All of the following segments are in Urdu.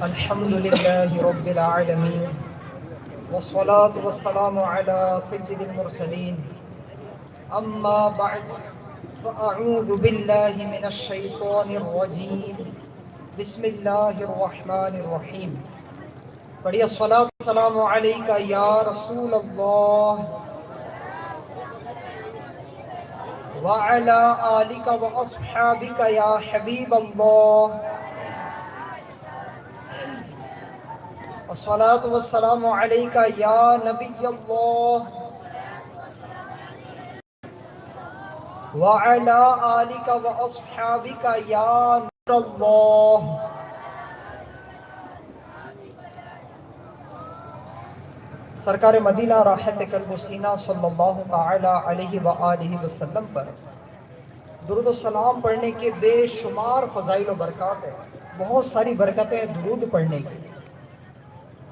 الحمد لله رب العالمين والصلاة والسلام على سيد المرسلين أما بعد فأعوذ بالله من الشيطان الرجيم بسم الله الرحمن الرحيم پڑھیے الصلاة والسلام علیکہ یا رسول اللہ وعلى آلك وأصحابك يا حبيب الله الصلاة والسلام عليك يا نبي الله وعلى آلك وأصحابك يا نور الله. سرکار مدینہ راحت قلب و سینہ صلی اللہ تعالی علیہ وآلہ وسلم پر درود و سلام پڑھنے کے بے شمار فضائل و برکات ہیں. بہت ساری برکتیں درود پڑھنے کی.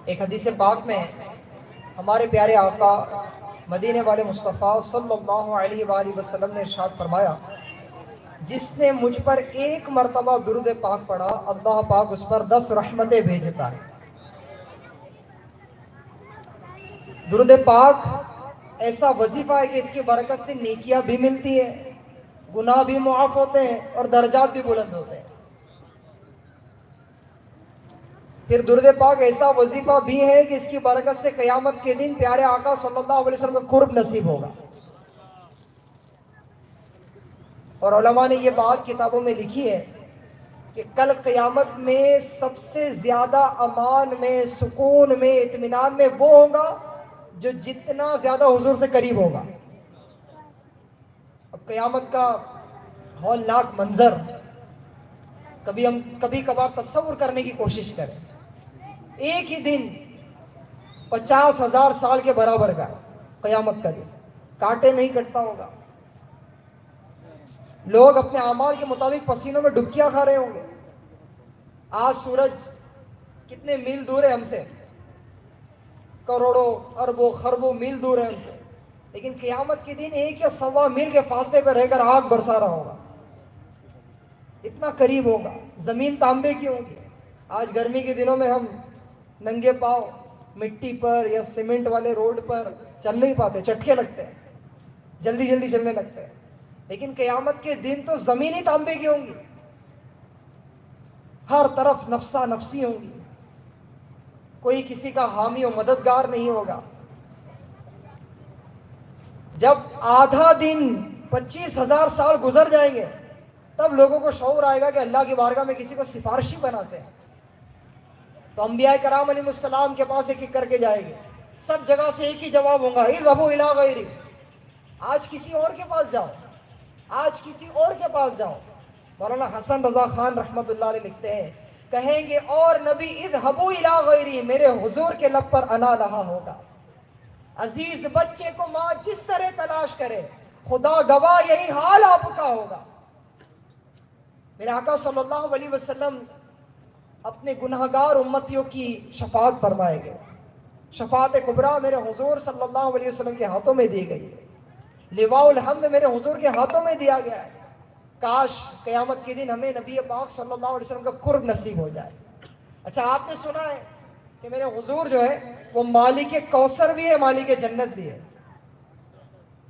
ایک حدیث پاک میں ہمارے پیارے آقا مدینے والے مصطفیٰ صلی اللہ علیہ وآلہ وسلم نے ارشاد فرمایا، جس نے مجھ پر ایک مرتبہ درود پاک پڑھا اللہ پاک اس پر 10 رحمتیں بھیجتا ہے. درود پاک ایسا وظیفہ ہے کہ اس کی برکت سے نیکیاں بھی ملتی ہیں، گناہ بھی معاف ہوتے ہیں اور درجات بھی بلند ہوتے ہیں. پھر درود پاک ایسا وظیفہ بھی ہے کہ اس کی برکت سے قیامت کے دن پیارے آقا صلی اللہ علیہ وسلم کا قرب نصیب ہوگا. اور علماء نے یہ بات کتابوں میں لکھی ہے کہ کل قیامت میں سب سے زیادہ امان میں، سکون میں، اطمینان میں وہ ہوگا جو جتنا زیادہ حضور سے قریب ہوگا. اب قیامت کا ہولناک منظر کبھی کبھار تصور کرنے کی کوشش کریں. ایک ہی دن 50,000 سال کے برابر کا قیامت کا دن، کانٹے نہیں کٹتا ہوگا. لوگ اپنے اعمال کے مطابق پسینوں میں ڈبکیاں کھا رہے ہوں گے. آج سورج کتنے میل دور ہے ہم سے، کروڑوں اربوں خربوں میل دور ہے ہم سے، لیکن قیامت کے دن 1 یا 1.25 میل کے فاصلے پر رہ کر آگ برسا رہا ہوگا. اتنا قریب ہوگا. زمین تانبے کی ہوگی. آج گرمی کے دنوں میں ہم ننگے پاؤ مٹی پر یا سیمنٹ والے روڈ پر چل نہیں پاتے، چٹکے لگتے ہیں، جلدی جلدی چلنے لگتے ہیں. لیکن قیامت کے دن تو زمین ہی تانبے کی ہوں گی. ہر طرف نفسا نفسی ہوں گی. کوئی کسی کا حامی و مددگار نہیں ہوگا. جب آدھا دن 25,000 سال گزر جائیں گے تب لوگوں کو شعور آئے گا کہ اللہ کی بارگاہ میں کسی کو سفارشی بناتے ہیں. تو انبیاء کرام علیہ السلام کے پاس ایک ایک کر کے جائیں گے. سب جگہ سے ایک ہی جواب ہوگا، اذهبوا الى غیری. آج کسی اور کے پاس جاؤ، آج کسی اور کے پاس جاؤ. مولانا حسن رضا خان رحمت اللہ علیہ لکھتے ہیں، کہیں گے اور نبی اذهبوا الى غیری، میرے حضور کے لب پر انا رہا ہوگا. عزیز بچے کو ماں جس طرح تلاش کرے، خدا گواہ یہی حال آپ کا ہوگا. میرے آقا صلی اللہ علیہ وسلم اپنے گناہگار امتیوں کی شفاعت فرمائے گے. شفاعت کبریٰ میرے حضور صلی اللہ علیہ وسلم کے ہاتھوں میں دی گئی ہے. لواء الحمد میرے حضور کے ہاتھوں میں دیا گیا ہے. کاش قیامت کے دن ہمیں نبی پاک صلی اللہ علیہ وسلم کا قرب نصیب ہو جائے. اچھا، آپ نے سنا ہے کہ میرے حضور جو ہے وہ مالک کوثر بھی ہے، مالک جنت بھی ہے.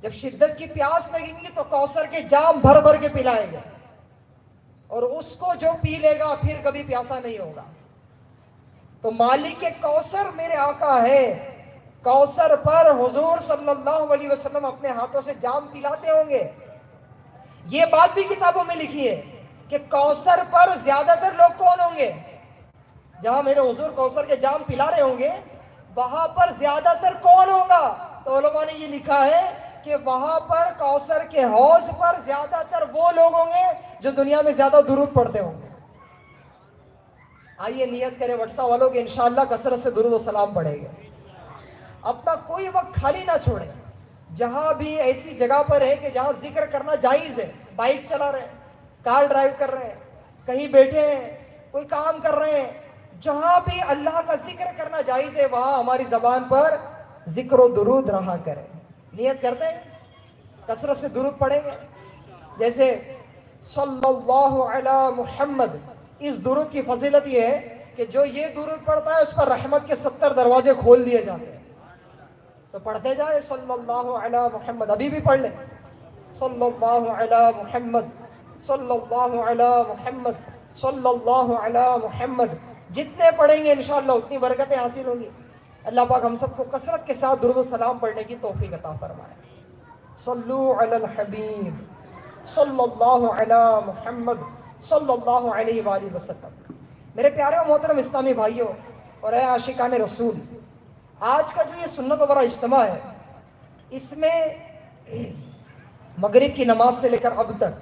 جب شدت کی پیاس لگیں گی تو کوثر کے جام بھر بھر کے پلائیں گے، اور اس کو جو پی لے گا پھر کبھی پیاسا نہیں ہوگا. تو مالک کوثر میرے آقا ہے. کوثر پر حضور صلی اللہ علیہ وسلم اپنے ہاتھوں سے جام پلاتے ہوں گے. یہ بات بھی کتابوں میں لکھی ہے کہ کوثر پر زیادہ تر لوگ کون ہوں گے؟ جہاں میرے حضور کوثر کے جام پلا رہے ہوں گے وہاں پر زیادہ تر کون ہوگا؟ تو علماء نے یہ لکھا ہے کہ وہاں پر کوثر کے حوض پر زیادہ تر وہ لوگ ہوں گے جو دنیا میں زیادہ درود پڑھتے ہوں گے. آئیے نیت کریں وٹسا والوں کہ انشاءاللہ کثرت سے درود و سلام پڑھیں گے. اپنا کوئی وقت خالی نہ چھوڑیں. جہاں بھی ایسی جگہ پر ہے کہ جہاں ذکر کرنا جائز ہے، بائک چلا رہے ہیں، کار ڈرائیو کر رہے ہیں، کہیں بیٹھے ہیں، کوئی کام کر رہے ہیں، جہاں بھی اللہ کا ذکر کرنا جائز ہے وہاں ہماری زبان پر ذکر و درود رہا کریں. نیت کرتے ہیں کثرت سے درود پڑھیں گے. جیسے صلی اللہ علی محمد، اس درود کی فضیلت یہ ہے کہ جو یہ درود پڑھتا ہے اس پر رحمت کے 70 دروازے کھول دیے جاتے ہیں. تو پڑھتے جائیں صلی اللہ علی محمد. ابھی بھی پڑھ لیں صلی اللہ علی محمد صلی اللہ علی محمد صلی اللہ علی محمد. جتنے پڑھیں گے انشاءاللہ اتنی برکتیں حاصل ہوں گی. اللہ پاک ہم سب کو کثرت کے ساتھ درود و سلام پڑھنے کی توفیق عطا فرمائے. صلو علی الحبیب صلی اللہ علی محمد صلی اللہ علیہ وآلہ وسلم. میرے پیارے و محترم اسلامی بھائیوں اور اے عاشقان رسول، آج کا جو یہ سنت و برا اجتماع ہے، اس میں مغرب کی نماز سے لے کر اب تک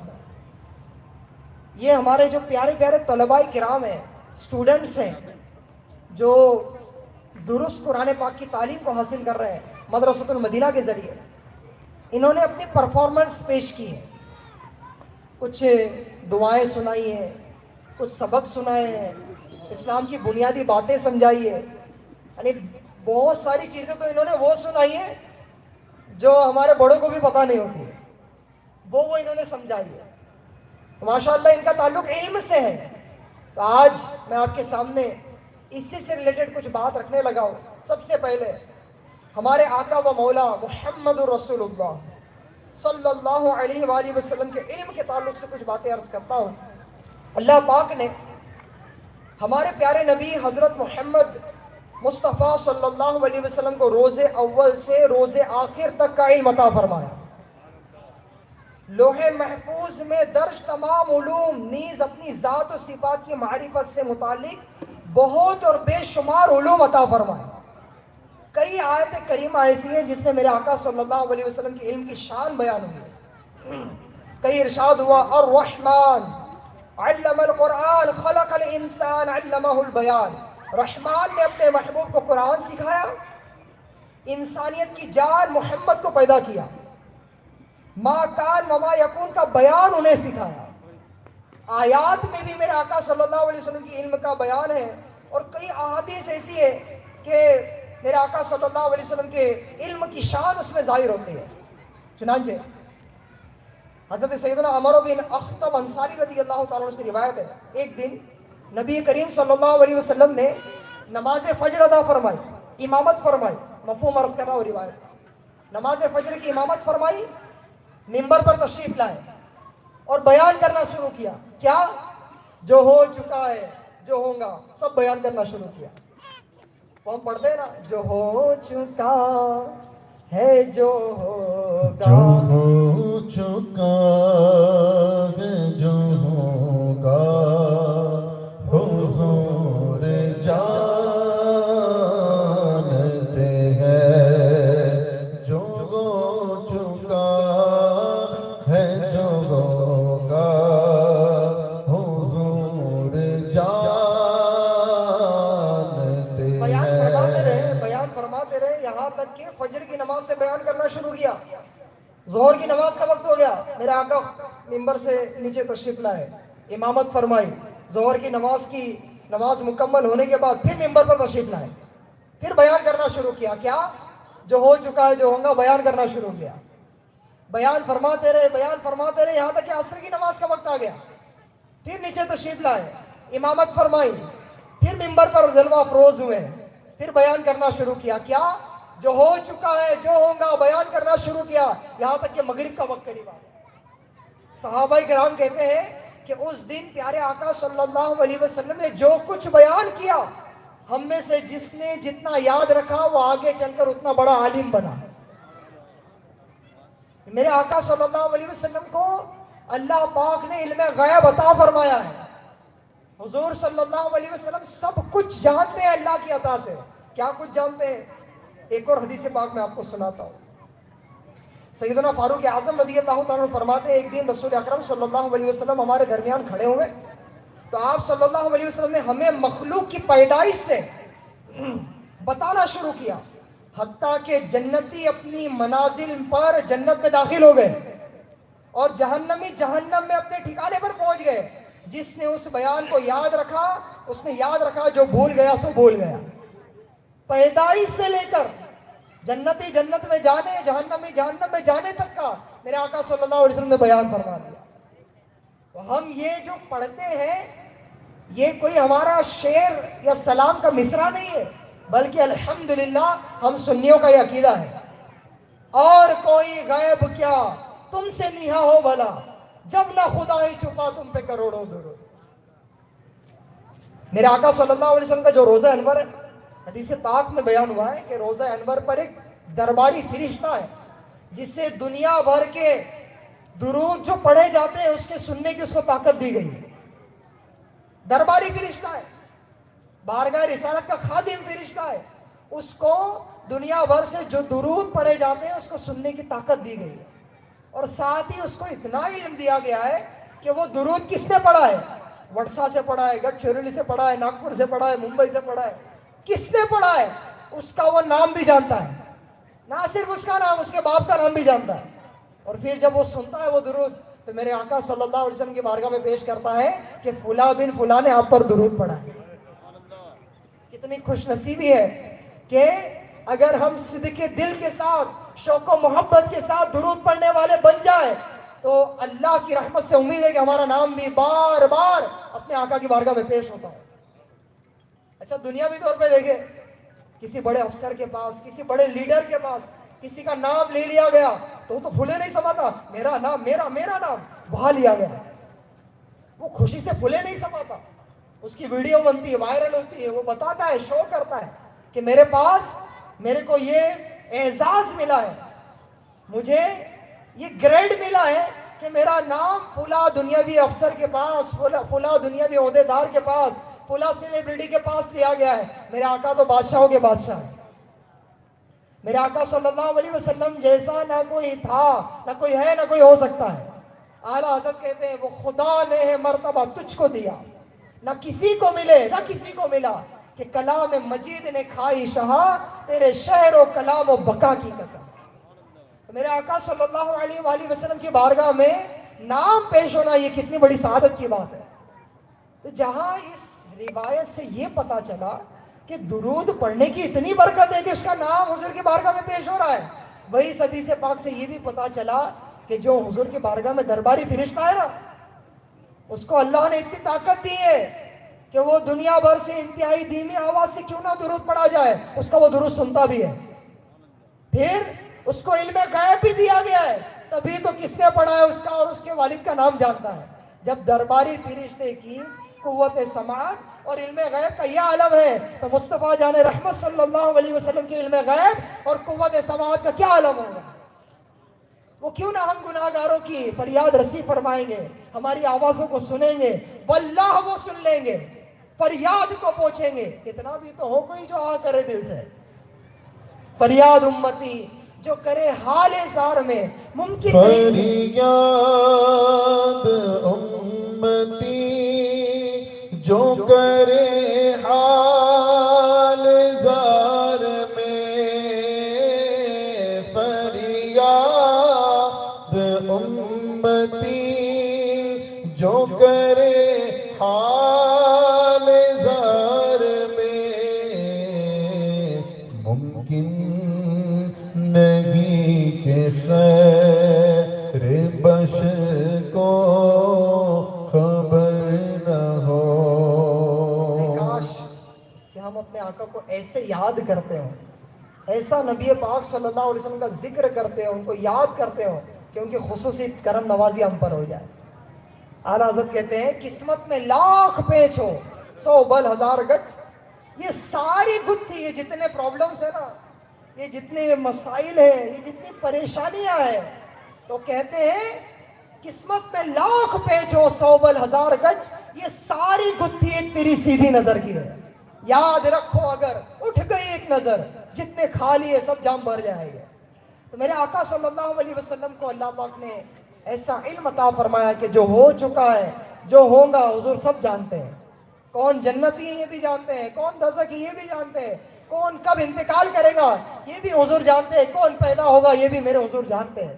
یہ ہمارے جو پیارے پیارے طلباء کرام ہیں، اسٹوڈنٹس ہیں، جو درست قرآن پاک کی تعلیم کو حاصل کر رہے ہیں مدرسۃ المدینہ کے ذریعے، انہوں نے اپنی پرفارمنس پیش کی ہے. کچھ دعائیں سنائی ہیں، کچھ سبق سنائے ہیں، اسلام کی بنیادی باتیں سمجھائی ہے. یعنی بہت ساری چیزیں تو انہوں نے وہ سنائی ہیں جو ہمارے بڑوں کو بھی پتہ نہیں ہوتی ہے، وہ انہوں نے سمجھائی ہے. ماشاءاللہ ان کا تعلق علم سے ہے. تو آج میں آپ کے سامنے اسی سے ریلیٹڈ کچھ بات رکھنے لگا ہوں. سب سے پہلے ہمارے آقا و مولا محمد رسول اللہ صلی اللہ علیہ وآلہ وسلم کے علم کے تعلق سے کچھ باتیں عرض کرتا ہوں. اللہ پاک نے ہمارے پیارے نبی حضرت محمد مصطفیٰ صلی اللہ علیہ وسلم کو روز اول سے روز آخر تک کا علم عطا فرمایا. لوح محفوظ میں درج تمام علوم نیز اپنی ذات و صفات کی معرفت سے متعلق بہت اور بے شمار علوم عطا فرمائے. کئی آیت کریمہ ایسی ہیں جس میں میرے آقا صلی اللہ علیہ وسلم کی علم کی شان بیان ہوئی. کئی ارشاد ہوا الرحمن علم القرآن خلق الانسان علمہ البیان. رحمان نے اپنے محبوب کو قرآن سکھایا، انسانیت کی جان محمد کو پیدا کیا. ما کان وما یکون کا بیان انہیں سکھایا. آیات میں بھی میرے آقا صلی اللہ علیہ وسلم کی علم کا بیان ہے، اور کئی احادیث ایسی ہے کہ میرے آقا صلی اللہ علیہ وسلم کے علم کی شان اس میں ظاہر ہوتی ہے. چنانچہ حضرت سیدنا عمر بن اخطب انصاری رضی اللہ تعالیٰ عنہ سے روایت ہے، ایک دن نبی کریم صلی اللہ علیہ وسلم نے نماز فجر ادا فرمائی، امامت فرمائی. مفہوم عرض کر رہا ہوں روایت. نماز فجر کی امامت فرمائی، منبر پر تشریف لائے اور بیان کرنا شروع کیا. کیا؟ جو ہو چکا ہے، جو ہوگا، سب بیان کرنا شروع کیا. وہ ہم پڑھتے ہیں نا، جو ہو چکا ہے، جو ہوگا، جو ہو چکا ہے، جو ہوگا، حضور جانتے ہیں. جو ہو چکا ہے، جو ہوگا، حضور جانتے ہیں. بیان فرماتے رہے یہاں تک کہ فجر کی نماز سے بیان کرنا شروع کیا. ظہر کی نماز کا وقت ہو گیا، میرے آقا منبر سے نیچے تشریف لائے، امامت فرمائی. ظہر کی نماز مکمل ہونے کے بعد پھر منبر پر تشریف لائے، پھر بیان کرنا شروع کیا. کیا؟ جو ہو چکا ہے، جو ہوگا، بیان کرنا شروع کیا. بیان فرماتے رہے یہاں تک کہ عصر کی نماز کا وقت آ گیا. پھر نیچے تشریف لائے، امامت فرمائی، پھر منبر پر جلوہ افروز ہوئے، پھر بیان کرنا شروع کیا. کیا؟ جو ہو چکا ہے، جو ہوگا، بیان کرنا شروع کیا، یہاں تک کہ مغرب کا وقت قریب آ گیا. صحابہ کرام کہتے ہیں کہ اس دن پیارے آقا صلی اللہ علیہ وسلم نے جو کچھ بیان کیا، ہم میں سے جس نے جتنا یاد رکھا وہ آگے چل کر اتنا بڑا عالم بنا. میرے آقا صلی اللہ علیہ وسلم کو اللہ پاک نے علم غیب عطا فرمایا ہے. حضور صلی اللہ علیہ وسلم سب کچھ جانتے ہیں اللہ کی عطا سے. کیا کچھ جانتے ہیں؟ ایک اور حدیث پاک میں آپ کو سناتا ہوں. سیدنا فاروق اعظم رضی اللہ تعالیٰ فرماتے ہیں، ایک دن رسول اکرم صلی اللہ علیہ وسلم ہمارے درمیان کھڑے ہوئے تو آپ صلی اللہ علیہ وسلم نے ہمیں مخلوق کی پیدائش سے بتانا شروع کیا، حتیٰ کہ جنتی اپنی منازل پر جنت میں داخل ہو گئے اور جہنمی جہنم میں اپنے ٹھکانے پر پہنچ گئے. جس نے اس بیان کو یاد رکھا اس نے یاد رکھا، جو بھول گیا سو بھول گیا. پیدائش سے لے کر جنتی جنت میں جانے، جہنمی جہنم میں جانے تک کا میرے آقا صلی اللہ علیہ وسلم نے بیان فرما دیا. تو ہم یہ جو پڑھتے ہیں یہ کوئی ہمارا شعر یا سلام کا مصرع نہیں ہے، بلکہ الحمدللہ ہم سنیوں کا یہ عقیدہ ہے۔ اور کوئی غیب کیا تم سے نیہا ہو بھلا، جب نہ خدا ہی چھپا تم پہ کروڑوں درود۔ میرے آقا صلی اللہ علیہ وسلم کا جو روزہ انور ہے، حدیث پاک میں بیان ہوا ہے کہ روزہ انور پر ایک درباری فرشتہ ہے جس سے دنیا بھر کے درود جو پڑھے جاتے ہیں اس کے سننے کی اس کو طاقت دی گئی ہے۔ درباری فرشتہ ہے، بارگاہ رسالت کا خادم فرشتہ ہے، اس کو دنیا بھر سے جو درود پڑھے جاتے ہیں اس کو سننے کی طاقت دی گئی ہے، اور ساتھ ہی اس کو اتنا علم دیا گیا ہے کہ وہ درود کس نے پڑھا ہے، وڑسا سے پڑھا ہے، گڑھ چرولی سے پڑھا ہے، ناگپور سے پڑھا ہے، ممبئی سے پڑھا ہے، کس نے پڑھا ہے اس کا وہ نام بھی جانتا ہے، نہ صرف اس کا نام، اس کے باپ کا نام بھی جانتا ہے۔ اور پھر جب وہ سنتا ہے وہ درود تو میرے آقا صلی اللہ علیہ وسلم کی بارگاہ میں پیش کرتا ہے کہ فلاں بن فلاں نے آپ پر درود پڑھا ہے۔ کتنی خوش نصیبی ہے کہ اگر ہم صدق دل کے ساتھ، شوق و محبت کے ساتھ درود پڑھنے والے بن جائے تو اللہ کی رحمت سے امید ہے کہ ہمارا نام بھی بار بار اپنے آقا کی بارگاہ میں پیش ہوتا ہے۔ اچھا دنیاوی طور پہ دیکھیں، کسی بڑے افسر کے پاس، کسی بڑے لیڈر کے پاس کسی کا نام لے لیا گیا تو وہ تو پھولے نہیں سماتا، میرا نام، میرا نام وہاں لیا گیا، وہ خوشی سے پھولے نہیں سماتا، اس کی ویڈیو بنتی ہے، وائرل ہوتی ہے، وہ بتاتا ہے، شو کرتا ہے کہ میرے پاس میرے کو یہ اعزاز ملا ہے، مجھے یہ گریڈ ملا ہے کہ میرا نام فلاں دنیاوی افسر کے پاس، فلاں دنیاوی عہدیدار کے پاس، فلاں سیلیبریٹی کے پاس لیا گیا ہے۔ میرے آقا تو بادشاہوں کے بادشاہ ہیں، میرے آقا صلی اللہ علیہ وسلم جیسا نہ کوئی تھا، نہ کوئی ہے، نہ کوئی ہو سکتا ہے۔ اعلیٰ حضرت کہتے ہیں وہ خدا نے ہے مرتبہ تجھ کو دیا، نہ کسی کو ملے نہ کسی کو ملا، کہ کلام مجید نے کھائی شہا تیرے شہر و کلام و بقا کی قسم۔ تو میرے آقا صلی اللہ علیہ وآلہ وسلم کی بارگاہ میں نام پیش ہونا یہ کتنی بڑی سعادت کی بات ہے۔ تو جہاں اس روایت سے یہ پتا چلا کہ درود پڑھنے کی اتنی برکت ہے کہ اس کا نام حضور کی بارگاہ میں پیش ہو رہا ہے، وہی اس حدیث پاک سے یہ بھی پتا چلا کہ جو حضور کی بارگاہ میں درباری فرشتہ ہے نا، اس کو اللہ نے اتنی طاقت دی ہے کہ وہ دنیا بھر سے انتہائی دھیمی آواز سے کیوں نہ درود پڑھا جائے اس کا وہ درود سنتا بھی ہے۔ پھر اس کو علم غیب بھی دیا گیا ہے، تبھی تو کس نے پڑھا ہے اس کا اور اس کے والد کا نام جانتا ہے۔ جب درباری فرشتے کی قوت سماعت اور علم غیب کا یہ عالم ہے تو مصطفیٰ جان رحمت صلی اللہ علیہ وسلم کے علم غیب اور قوت سماعت کا کیا عالم ہوگا؟ وہ کیوں نہ ہم گناہگاروں کی فریاد رسی فرمائیں گے، ہماری آوازوں کو سنیں گے، واللہ وہ سن لیں گے، فریاد کو پوچھیں گے۔ اتنا بھی تو ہو کوئی جو آ کرے دل سے فریاد امتی، جو کرے حال زار میں ممکن نہیں۔ فریاد امتی جو کرے حال زار میں، فریاد امتی جو کرے حال زار میں، ممکن نہیں کہ خیر بشر کو خبر نہ ہو۔ کاش کہ ہم اپنے آقا کو ایسے یاد کرتے ہوں، ایسا نبی پاک صلی اللہ علیہ وسلم کا ذکر کرتے ہوں، ان کو یاد کرتے ہوں کہ ان کی خصوصی کرم نوازی ہم پر ہو جائے۔ اعلیٰ حضرت کہتے ہیں قسمت میں لاکھ پیچ ہو 100 بل 1000 گچ، یہ ساری گتھی، یہ جتنے پرابلمز ہیں نا، یہ جتنے مسائل ہیں، یہ جتنی پریشانیاں ہیں، تو کہتے ہیں قسمت میں لاکھ پیچ ہو 100 بل 1000 گچ، یہ ساری گتھی ایک تیری سیدھی نظر کی ہے۔ یاد رکھو اگر اٹھ گئی ایک نظر، جتنے کھا لیے سب جام بھر جائے گا۔ تو میرے آقا صلی اللہ علیہ وسلم کو اللہ پاک نے ایسا علم عطا فرمایا کہ جو ہو چکا ہے، جو ہوگا حضور سب جانتے ہیں۔ کون جنتی ہے یہ بھی جانتے ہیں، کون دوزخی ہے یہ بھی جانتے ہیں، کون کب انتقال کرے گا یہ بھی حضور جانتے ہیں، کون پیدا ہوگا یہ بھی میرے حضور جانتے ہیں۔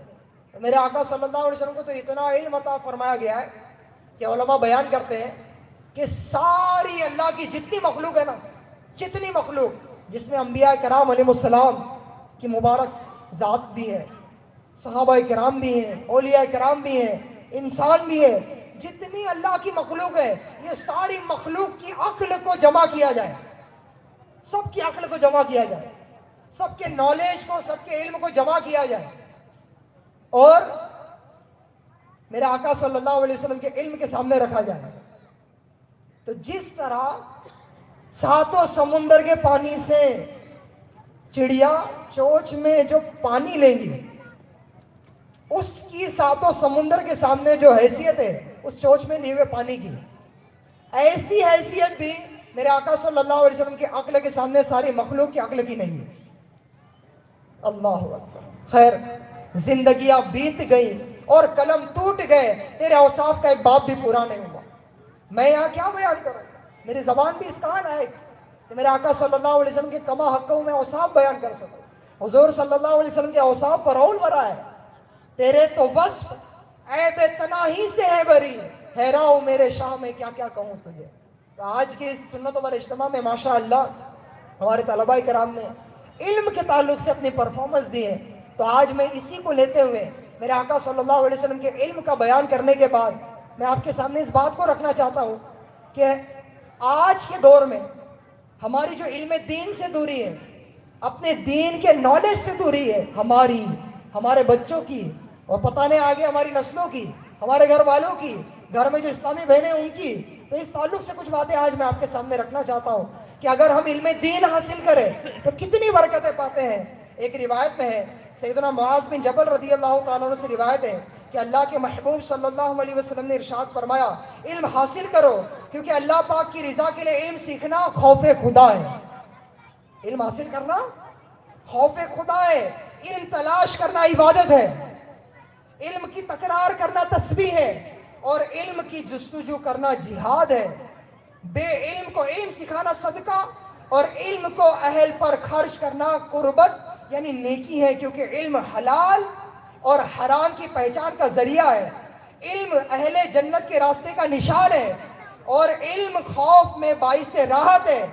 تو میرے آقا صلی اللہ علیہ وسلم کو تو اتنا علم عطا فرمایا گیا ہے کہ علماء بیان کرتے ہیں کہ ساری اللہ کی جتنی مخلوق ہے نا، جتنی مخلوق، جس میں انبیاء کرام علیہ السلام کی مبارک ذات بھی ہے، صحابہ کرام بھی ہیں، اولیاء کرام بھی ہیں، انسان بھی ہے، جتنی اللہ کی مخلوق ہے، یہ ساری مخلوق کی عقل کو جمع کیا جائے، سب کی عقل کو جمع کیا جائے، سب کے نالج کو، سب کے علم کو جمع کیا جائے، اور میرے آقا صلی اللہ علیہ وسلم کے علم کے سامنے رکھا جائے، تو جس طرح ساتوں سمندر کے پانی سے چڑیا چوچ میں جو پانی لیں گی، اس کی ساتوں سمندر کے سامنے جو حیثیت ہے اس چوچ میں لیے ہوئے پانی کی، ایسی حیثیت بھی میرے آقا صلی اللہ علیہ وسلم کی عقل کے سامنے ساری مخلوق کی عقل کی نہیں ہے۔ اللہ اکبر۔ خیر، زندگیاں بیت گئی اور قلم ٹوٹ گئے، تیرے اوصاف کا ایک باب بھی پورا نہیں ہوا۔ میں یہاں کیا بیان کروں، میری زبان بھی اس کہاں لائق کہ میرے آقا صلی اللہ علیہ وسلم کے کما حقوں میں اوصاف بیان کر سکوں۔ حضور صلی اللہ علیہ وسلم کے اوصاف پر رول بھرا ہے، تیرے تو وصف عیب تناہی سے ہے بری، حیران ہوں میرے شاہ میں کیا کیا کہوں تجھے۔ تو آج کے اس سنت و اجتماع میں ماشاءاللہ ہمارے طلباء کرام نے علم کے تعلق سے اپنی پرفارمنس دی ہے، تو آج میں اسی کو لیتے ہوئے میرے آقا صلی اللہ علیہ وسلم کے علم کا بیان کرنے کے بعد میں آپ کے سامنے اس بات کو رکھنا چاہتا ہوں کہ آج کے دور میں ہماری جو علم دین سے دوری ہے، اپنے دین کے نالج سے دوری ہے، ہماری، ہمارے بچوں کی، اور پتہ نہیں آگے ہماری نسلوں کی، ہمارے گھر والوں کی، گھر میں جو اسلامی بہنیں ان کی، تو اس تعلق سے کچھ باتیں آج میں آپ کے سامنے رکھنا چاہتا ہوں کہ اگر ہم علم دین حاصل کریں تو کتنی برکتیں پاتے ہیں۔ ایک روایت میں ہے، سیدنا معاذ بن جبل رضی اللہ تعالیٰ عنہ سے روایت ہے کہ اللہ کے محبوب صلی اللہ علیہ وسلم نے ارشاد فرمایا، علم حاصل کرو کیونکہ اللہ پاک کی رضا کے لیے علم سیکھنا خوف خدا ہے۔ علم حاصل کرنا خوف خدا ہے، علم تلاش کرنا عبادت ہے، علم کی تکرار کرنا تسبیح ہے، اور علم کی جستجو کرنا جہاد ہے۔ بے علم کو علم سکھانا صدقہ، اور علم کو اہل پر خرچ کرنا قربت یعنی نیکی ہے، کیونکہ علم حلال اور حرام کی پہچان کا ذریعہ ہے، علم اہل جنت کے راستے کا نشان ہے، اور علم خوف میں باعث راحت ہے،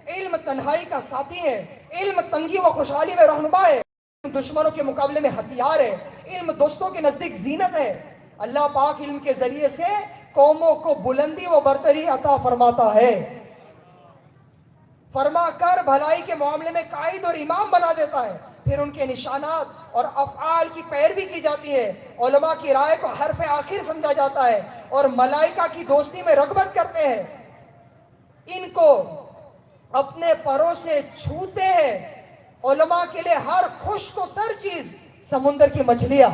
علم تنہائی کا ساتھی ہے، علم تنگی و خوشحالی میں رہنما ہے، دشمنوں کے مقابلے میں ہتھیار ہے، علم دوستوں کے نزدیک زینت ہے۔ اللہ پاک علم کے ذریعے سے قوموں کو بلندی و برتری عطا فرماتا ہے، فرما کر بھلائی کے معاملے میں قائد اور امام بنا دیتا ہے، پھر ان کے نشانات اور افعال کی پیروی کی جاتی ہے، علماء کی رائے کو حرف آخر سمجھا جاتا ہے، اور ملائکہ کی دوستی میں رغبت کرتے ہیں، ان کو اپنے پروں سے چھوتے ہیں۔ علماء کے لیے ہر خشک و تر چیز سمندر کی مچھلیاں،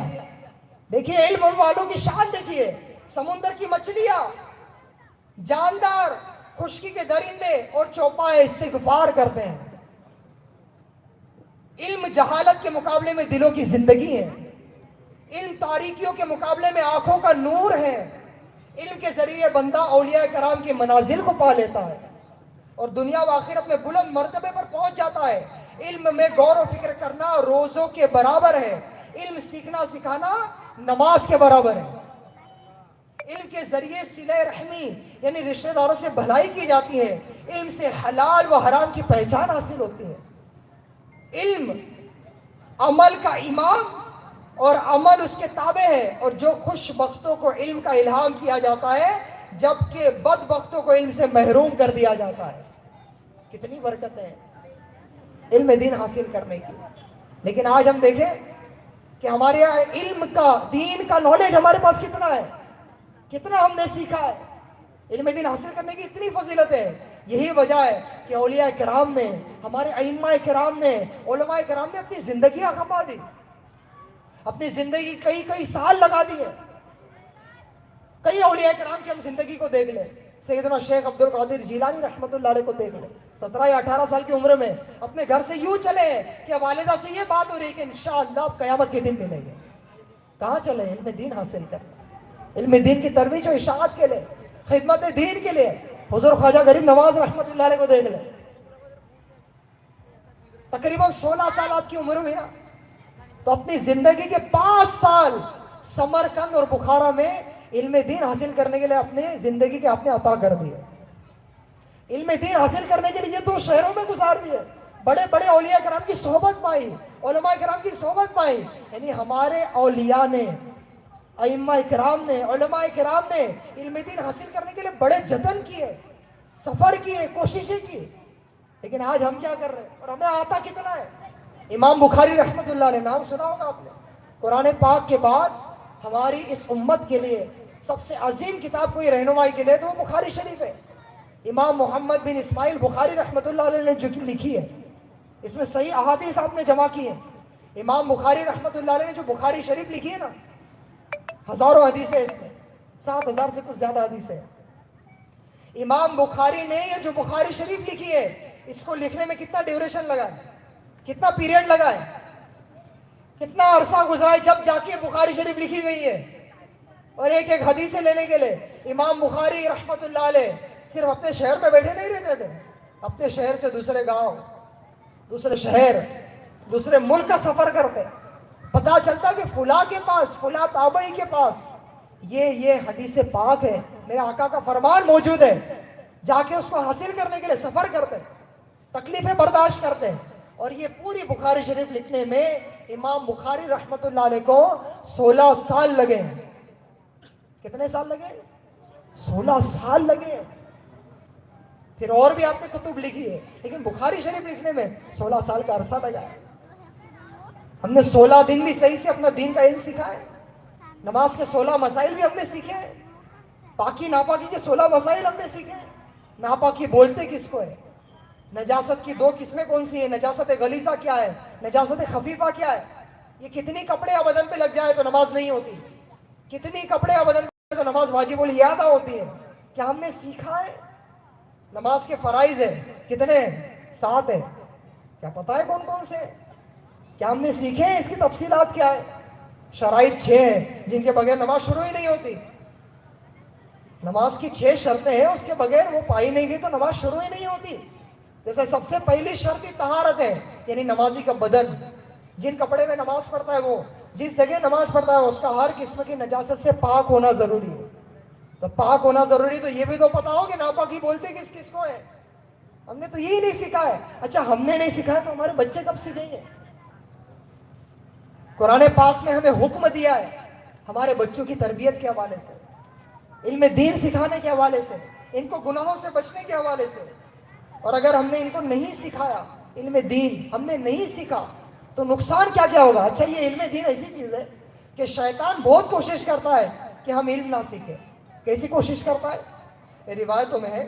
دیکھیے علم والوں کی شان، دیکھیے سمندر کی مچھلیاں، جاندار، خشکی کے درندے اور چوپائے استغفار کرتے ہیں۔ علم جہالت کے مقابلے میں دلوں کی زندگی ہے، علم تاریکیوں کے مقابلے میں آنکھوں کا نور ہے، علم کے ذریعے بندہ اولیاء کرام کی منازل کو پا لیتا ہے اور دنیا و آخرت میں بلند مرتبے پر پہنچ جاتا ہے۔ علم میں غور و فکر کرنا روزوں کے برابر ہے، علم سیکھنا سکھانا نماز کے برابر ہے۔ علم کے ذریعے صلہ رحمی یعنی رشتہ داروں سے بھلائی کی جاتی ہے، علم سے حلال و حرام کی پہچان حاصل ہوتی ہے۔ علم عمل کا امام اور عمل اس کے تابع ہے، اور جو خوش بختوں کو علم کا الہام کیا جاتا ہے جبکہ بد بختوں کو علم سے محروم کر دیا جاتا ہے۔ کتنی برکت ہے علم دین حاصل کرنے کی۔ لیکن آج ہم دیکھیں کہ ہمارے یہاں علم کا، دین کا نالج ہمارے پاس کتنا ہے، کتنا ہم نے سیکھا ہے۔ علم دین حاصل کرنے کی اتنی فضیلت ہے، یہی وجہ ہے کہ اولیاء کرام نے، ہمارے ائمہ کرام نے، علماء کرام نے اپنی زندگیاں کھپا دی، اپنی زندگی کئی سال لگا دیے۔ کئی اولیاء کرام کی ہم زندگی کو دیکھ لیں، سیدنا شیخ عبد القادر جیلانی رحمۃ اللہ علیہ کو دیکھ لیں، 17 یا 18 سال کی عمر میں اپنے گھر سے یوں چلے کہ والدہ سے یہ بات ہو رہی کہ انشاءاللہ اب قیامت کے دن ملیں گے۔ کہاں چلے؟ علم دین حاصل کر، علم دین کی ترویج و اشاعت کے لیے، خدمت دین کے لیے۔ حضور خواجہ غریب نواز رحمۃ اللہ علیہ کو دیکھ لیں، تقریباً 16 سال آپ کی عمر ہوئی نا، تو اپنی زندگی کے 5 سال سمرقند اور بخارا میں علم دین حاصل کرنے کے لیے اپنے زندگی کے آپ نے عطا کر دیے۔ علم دین حاصل کرنے کے لیے یہ 2 شہروں میں گزار دیے، بڑے بڑے اولیاء کرام کی صحبت پائی، علماء کرام کی صحبت پائی. یعنی ہمارے اولیاء نے، ائمہ کرام نے، علماء کرام نے علم دین حاصل کرنے کے لیے بڑے جتن کیے، سفر کیے، کوششیں کی. لیکن آج ہم کیا کر رہے ہیں اور ہمیں آتا کتنا ہے؟ امام بخاری رحمۃ اللہ علیہ، نام سنا ہوگا آپ نے. قرآن پاک کے بعد ہماری اس امت کے لیے سب سے عظیم کتاب کوئی رہنمائی کے لیے تو وہ بخاری شریف ہے. امام محمد بن اسماعیل بخاری رحمۃ اللہ علیہ نے جو لکھی ہے، اس میں صحیح احادیث آپ نے جمع کی ہے. امام بخاری رحمۃ اللہ علیہ نے جو بخاری شریف لکھی ہے نا، ہزاروں حدیث ہے اس میں، 7,000 سے کچھ زیادہ حدیث ہے. امام بخاری نے یہ جو بخاری شریف لکھی ہے، اس کو لکھنے میں کتنا ڈیوریشن لگا ہے، کتنا پیریڈ لگا ہے، کتنا عرصہ گزرا ہے جب جا کے بخاری شریف لکھی گئی ہے. اور ایک ایک حدیثیں لینے کے لیے امام بخاری رحمۃ اللہ علیہ صرف اپنے شہر میں بیٹھے نہیں رہتے تھے، اپنے شہر سے دوسرے گاؤں، دوسرے شہر، دوسرے ملک کا سفر کرتے. پتا چلتا کہ فلاں کے پاس، فلاں تابعی کے پاس یہ حدیث پاک ہے، میرے آقا کا فرمان موجود ہے. جا کے اس کو حاصل کرنے کے لیے سفر کرتے، تکلیفیں برداشت کرتے. اور یہ پوری بخاری شریف لکھنے میں امام بخاری رحمۃ اللہ علیہ کو 16 سال لگے. کتنے سال لگے؟ 16 سال لگے. پھر اور بھی آپ نے کتب لکھی ہے، لیکن بخاری شریف لکھنے میں 16 سال کا عرصہ لگا ہے. ہم نے 16 دن بھی صحیح سے اپنا دین کا علم سیکھا ہے. نماز کے 16 مسائل بھی ہم نے سیکھے ہیں. پاکی ناپاکی کے 16 مسائل ہم نے سیکھے ہیں. ناپاکی بولتے کس کو ہے، نجاست کی 2 قسمیں کون سی ہیں، نجاست غلیظہ کیا ہے، نجاست خفیفہ کیا ہے. یہ کتنی کپڑے بدن پہ لگ جائے تو نماز نہیں ہوتی، کتنی کپڑے بدن پہ تو نماز واجب الادا ہوتی ہے. کیا ہم نے سیکھا ہے؟ نماز کے فرائض ہے کتنے ہیں؟ 7 ہے. کیا پتا ہے کون کون سے؟ کیا ہم نے سیکھے ہیں؟ اس کی تفصیلات کیا ہے؟ شرائط 6 ہیں جن کے بغیر نماز شروع ہی نہیں ہوتی. نماز کی 6 شرطیں ہیں، اس کے بغیر وہ پائی نہیں گئی تو نماز شروع ہی نہیں ہوتی. جیسے سب سے پہلی شرط طہارت ہے، یعنی نمازی کا بدن، جن کپڑے میں نماز پڑھتا ہے، وہ جس جگہ نماز پڑھتا ہے، اس کا ہر قسم کی نجاست سے پاک ہونا ضروری ہے. تو پاک ہونا ضروری، تو یہ بھی تو پتا ہو کہ ناپاکی بولتے کس کس کو ہے. ہم نے تو یہی نہیں سیکھا ہے. اچھا ہم نے نہیں سیکھا ہے تو ہمارے بچے کب سیکھیں گے؟ قرآن پاک میں ہمیں حکم دیا ہے ہمارے بچوں کی تربیت کے حوالے سے، علم دین سکھانے کے حوالے سے، ان کو گناہوں سے بچنے کے حوالے سے. اور اگر ہم نے ان کو نہیں سکھایا علم دین، ہم نے نہیں سیکھا، تو نقصان کیا کیا ہوگا؟ اچھا یہ علم دین ایسی چیز ہے کہ شیطان بہت کوشش کرتا ہے کہ ہم علم نہ سیکھیں. کیسی کوشش کرتا ہے؟ روایتوں میں ہے،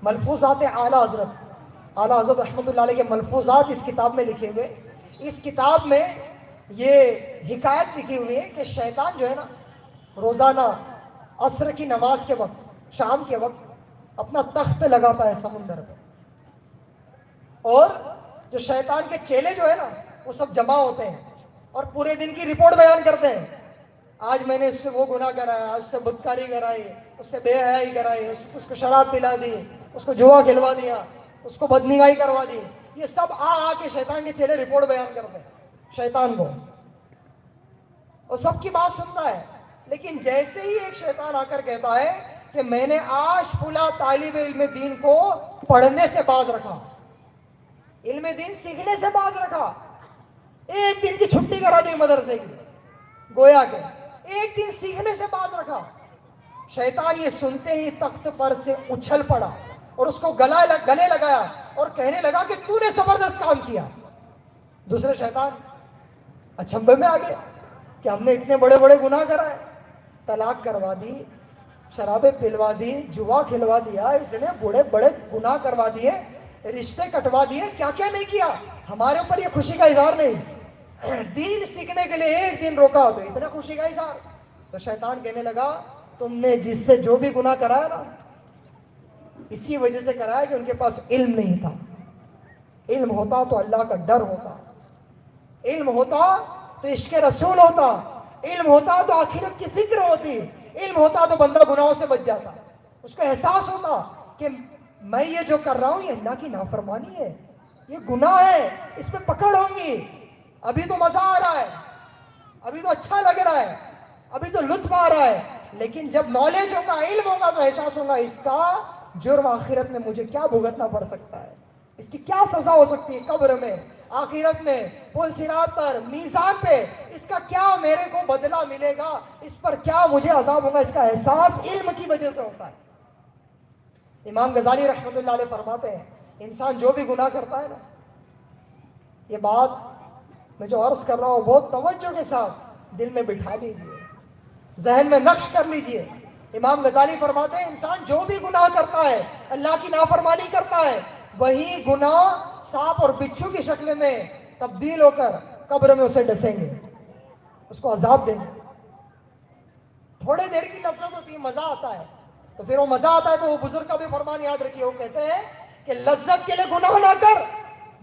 ملفوظات اعلیٰ حضرت رحمۃ اللہ علیہ کے ملفوظات اس کتاب میں لکھے ہوئے. اس کتاب میں یہ حکایت لکھی ہوئی ہے کہ شیطان جو ہے نا، روزانہ عصر کی نماز کے وقت، شام کے وقت اپنا تخت لگاتا ہے سمندر میں، اور جو شیطان کے چیلے جو ہے نا وہ سب جمع ہوتے ہیں اور پورے دن کی رپورٹ بیان کرتے ہیں. آج میں نے اس سے وہ گناہ کرایا، آج سے بدکاری کرائی، اس سے بے حیائی کرائی، اس کو شراب پلا دی، اس کو جوا کھلوا دیا، اس کو بدنگاہی کروا دی. یہ سب آ کے شیطان کے چیلے رپورٹ بیان کرتے ہیں شیطان کو، اور سب کی بات سنتا ہے. لیکن جیسے ہی ایک شیطان آ کر کہتا ہے کہ میں نے آج فلاں طالب علم دین کو پڑھنے سے باز رکھا، علم دین سیکھنے سے باز رکھا، ایک دن کی چھٹی کرا دی مدرسے کی، گویا کہ ایک دن سیکھنے سے باز رکھا، شیطان یہ سنتے ہی تخت پر سے اچھل پڑا اور اس کو گلے لگایا اور کہنے لگا کہ تو نے زبردست کام کیا. دوسرے شیطان اچنبھے میں آ گیا کہ ہم نے اتنے بڑے بڑے گناہ کرائے، طلاق کروا دی، شرابیں پلوا دی، جوا کھلوا دیا، اتنے بڑے بڑے گناہ کروا دیے، رشتے کٹوا دیے، کیا کیا نہیں کیا. ہمارے اوپر یہ خوشی کا اظہار نہیں، دین سیکھنے کے لیے ایک دن روکا تو اتنا خوشی کا اظہار. تو شیطان کہنے لگا تم نے جس سے جو بھی گناہ کرایا نا، اسی وجہ سے کرایا کہ ان کے پاس علم نہیں تھا. علم ہوتا تو اللہ کا ڈر ہوتا، علم ہوتا تو عشق رسول ہوتا، علم ہوتا تو آخرت کی فکر ہوتی، علم ہوتا تو بندہ گناہوں سے بچ جاتا. اس کو احساس ہوتا کہ میں یہ جو کر رہا ہوں یہ اللہ کی نافرمانی ہے، یہ گناہ ہے، اس پہ پکڑ ہوگی. ابھی تو مزہ آ رہا ہے، ابھی تو اچھا لگ رہا ہے، ابھی تو لطف آ رہا ہے، لیکن جب نالج ہوگا، علم ہوگا تو احساس ہوگا اس کا جرم آخرت میں مجھے کیا بھگتنا پڑ سکتا ہے. اس کی کیا سزا ہو سکتی ہے قبر میں، آخرت میں، پل صراط پر، میزان پہ، اس کا کیا میرے کو بدلہ ملے گا، اس پر کیا مجھے عذاب ہوگا، اس کا احساس علم کی وجہ سے ہوتا ہے۔ امام غزالی رحمۃ اللہ علیہ فرماتے ہیں انسان جو بھی گناہ کرتا ہے نا، یہ بات میں جو عرض کر رہا ہوں بہت توجہ کے ساتھ دل میں بٹھا لیجئے، ذہن میں نقش کر لیجئے۔ امام غزالی فرماتے ہیں انسان جو بھی گناہ کرتا ہے، اللہ کی نافرمانی کرتا ہے، وہی گناہ سانپ اور بچھو کی شکل میں تبدیل ہو کر قبر میں اسے ڈسیں گے، اس کو عذاب دیں گے۔ تھوڑے دیر کی لذت ہوتی ہے، مزہ آتا ہے، تو پھر وہ مزہ آتا ہے تو وہ بزرگ کا بھی فرمان یاد رکھیے، وہ کہتے ہیں کہ لذت کے لیے گناہ نہ کر،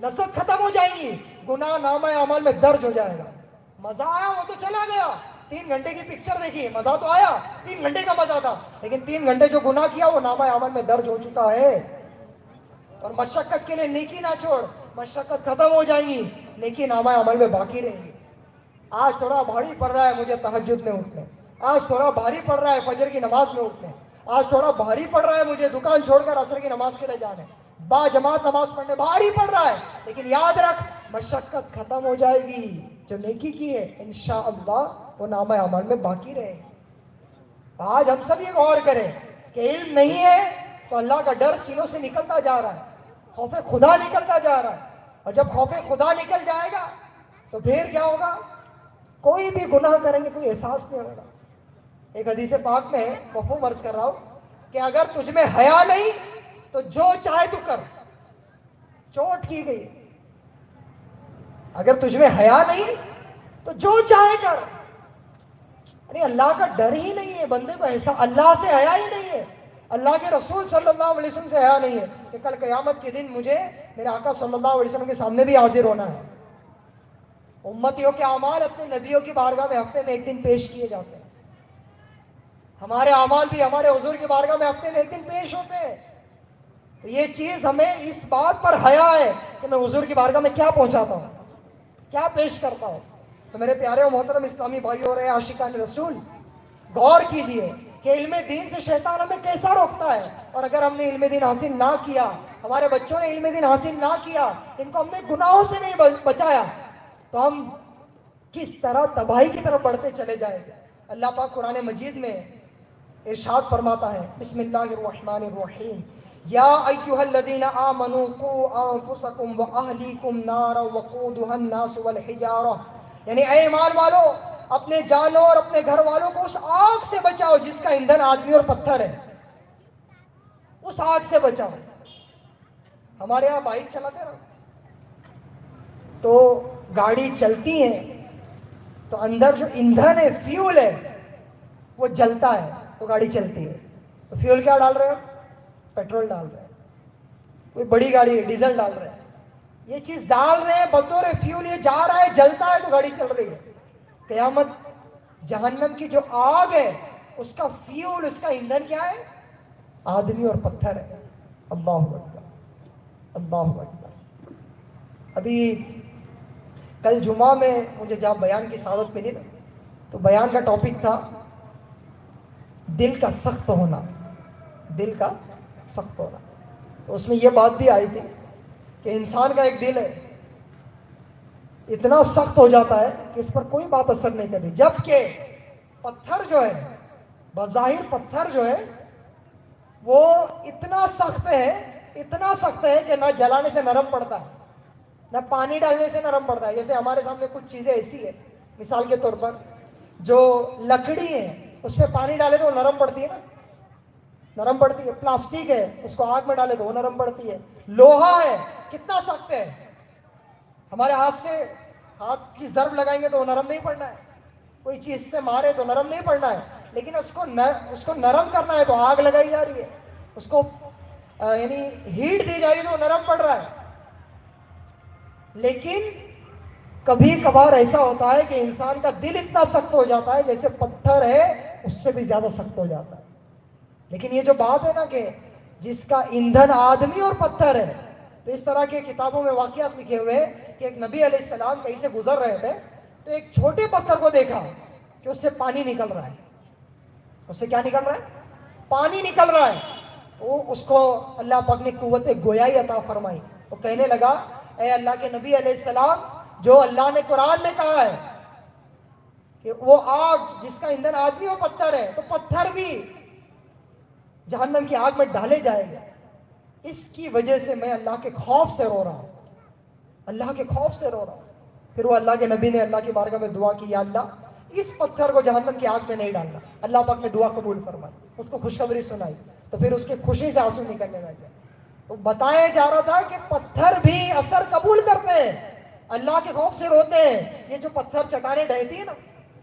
لذت ختم ہو جائے گی، گناہ نامہ اعمال میں درج ہو جائے گا۔ مزہ آیا وہ تو چلا گیا، 3 گھنٹے کی پکچر دیکھی، مزہ تو آیا، 3 گھنٹے کا مزہ تھا، لیکن 3 گھنٹے جو گناہ کیا وہ نامہ اعمال میں درج ہو چکا ہے۔ اور مشقت کے لیے نیکی نہ چھوڑ، مشقت ختم ہو جائیں گی، نیکی نامہ عمل میں باقی رہیں گی۔ آج تھوڑا بھاری پڑ رہا ہے مجھے تہجد میں اٹھنے، آج تھوڑا بھاری پڑ رہا ہے فجر کی نماز میں اٹھنے، آج تھوڑا بھاری پڑ رہا ہے مجھے دکان چھوڑ کر عصر کی نماز کے لیے جانے، با جماعت نماز پڑھنے بھاری پڑ رہا ہے، لیکن یاد رکھ مشقت ختم ہو جائے گی، جو نیکی کی ہے انشاءاللہ وہ نامہ عمل میں باقی رہے گی۔ آج ہم سب یہ غور کریں کہ علم نہیں ہے تو اللہ کا ڈر سینوں سے نکلتا جا رہا ہے، خوف خدا نکلتا جا رہا ہے، اور جب خوف خدا نکل جائے گا تو پھر کیا ہوگا؟ کوئی بھی گناہ کریں گے کوئی احساس نہیں ہوگا۔ ایک حدیث پاک میں مفہوم عرض کر رہا ہوں کہ اگر تجھ میں حیا نہیں تو جو چاہے تو کر، چوٹ کی گئی، اگر تجھ میں حیا نہیں تو جو چاہے کر۔ ارے اللہ کا ڈر ہی نہیں ہے بندے کو، ایسا اللہ سے حیا ہی نہیں ہے، اللہ کے رسول صلی اللہ علیہ وسلم سے حیا نہیں ہے کہ کل قیامت کے دن مجھے میرے آقا صلی اللہ علیہ وسلم کے سامنے بھی حاضر ہونا ہے۔ امتیوں کے اعمال اپنے نبیوں کی بارگاہ میں ہفتے میں ایک دن پیش کیے جاتے ہیں، ہمارے اعمال بھی ہمارے حضور کی بارگاہ میں ہفتے میں ایک دن پیش ہوتے ہیں۔ تو یہ چیز ہمیں اس بات پر حیا ہے کہ میں حضور کی بارگاہ میں کیا پہنچاتا ہوں، کیا پیش کرتا ہوں۔ تو میرے پیارے و محترم اسلامی بھائی اور عاشقان رسول، غور کیجئے کہ علم دین سے شیطان ہمیں کیسا روکتا ہے، اور اگر ہم نے علم دین حاصل نہ کیا، ہمارے بچوں نے علم دین حاصل نہ کیا، ان کو ہم نے گناہوں سے نہیں بچایا، تو ہم کس طرح تباہی کی طرف بڑھتے چلے جائیں گے۔ اللہ پاک قرآن مجید میں ارشاد فرماتا ہے، بسم اللہ الرحمن الرحیم، یا ایھا الذین آمنوا قوا انفسکم واہلیکم نارا وقودھا الناس والحجارہ، یعنی اے ایمان والو اپنے جانوں اور اپنے گھر والوں کو اس آگ سے بچاؤ جس کا ایندھن آدمی اور پتھر ہے، اس آگ سے بچاؤ۔ ہمارے یہاں بائک چلاتے نا تو گاڑی چلتی ہے تو اندر جو ایندھن ہے، فیول ہے، وہ جلتا ہے تو گاڑی چلتی ہے۔ تو فیول کیا ڈال رہے ہیں؟ پیٹرول ڈال رہے ہیں۔ کوئی بڑی گاڑی ہے ڈیزل ڈال رہے ہیں، یہ چیز ڈال رہے ہیں بطور فیول، یہ جا رہا ہے جلتا ہے تو گاڑی چل رہی ہے۔ قیامت جہنم کی جو آگ ہے اس کا فیول، اس کا ایندھن کیا ہے؟ آدمی اور پتھر ہے۔ اللہ اکبر، اللہ اکبر۔ ابھی کل جمعہ میں مجھے جہاں بیان کی سعادت ملی نا، تو بیان کا ٹاپک تھا دل کا سخت ہونا، دل کا سخت ہونا۔ تو اس میں یہ بات بھی آئی تھی کہ انسان کا ایک دل ہے اتنا سخت ہو جاتا ہے کہ اس پر کوئی بات اثر نہیں کرتی، جبکہ پتھر جو ہے، بظاہر پتھر جو ہے وہ اتنا سخت ہے، اتنا سخت ہے کہ نہ جلانے سے نرم پڑتا ہے، نہ پانی ڈالنے سے نرم پڑتا ہے۔ جیسے ہمارے سامنے کچھ چیزیں ایسی ہے، مثال کے طور پر جو لکڑی ہے اس پہ پانی ڈالے تو وہ نرم پڑتی ہے نا، نرم پڑتی ہے۔ پلاسٹک ہے اس کو آگ میں ڈالے تو وہ نرم پڑتی ہے۔ لوہا ہے کتنا سخت ہے، ہمارے ہاتھ کی ضرب لگائیں گے تو وہ نرم نہیں پڑنا ہے، کوئی چیز سے مارے تو نرم نہیں پڑنا ہے، لیکن اس کو نرم کرنا ہے تو آگ لگائی جا رہی ہے، اس کو یعنی ہیٹ دی جا رہی ہے تو وہ نرم پڑ رہا ہے۔ لیکن کبھی کبھار ایسا ہوتا ہے کہ انسان کا دل اتنا سخت ہو جاتا ہے جیسے پتھر ہے اس سے بھی زیادہ سخت ہو جاتا ہے۔ لیکن یہ جو بات ہے نا کہ جس کا ایندھن آدمی اور پتھر ہے، تو اس طرح کے کتابوں میں واقعات لکھے ہوئے ہیں کہ ایک نبی علیہ السلام کہیں سے گزر رہے تھے تو ایک چھوٹے پتھر کو دیکھا کہ اس سے پانی نکل رہا ہے، اس سے کیا نکل رہا ہے؟ پانی نکل رہا ہے۔ تو اس کو اللہ پاک نے قوت گویائی عطا فرمائی وہ کہنے لگا اے اللہ کے نبی علیہ السلام، جو اللہ نے قرآن میں کہا ہے کہ وہ آگ جس کا ایندھن آدمی اور پتھر ہے، تو پتھر بھی جہنم کی آگ میں ڈالے جائے گا، اس کی وجہ سے میں اللہ کے خوف سے رو رہا ہوں، اللہ کے خوف سے رو رہا ہوں۔ پھر وہ اللہ کے نبی نے اللہ کی بارگاہ میں دعا کی، یا اللہ اس پتھر کو جہنم کی آگ میں نہیں ڈالنا۔ اللہ پاک نے دعا قبول فرمائی، اس کو خوشخبری سنائی، تو پھر اس کی خوشی سے آنسو نکلنے لگے۔ تو بتایا جا رہا تھا کہ پتھر بھی اثر قبول کرتے ہیں، اللہ کے خوف سے روتے ہیں۔ یہ جو پتھر چٹانیں ڈھہتی ہیں نا،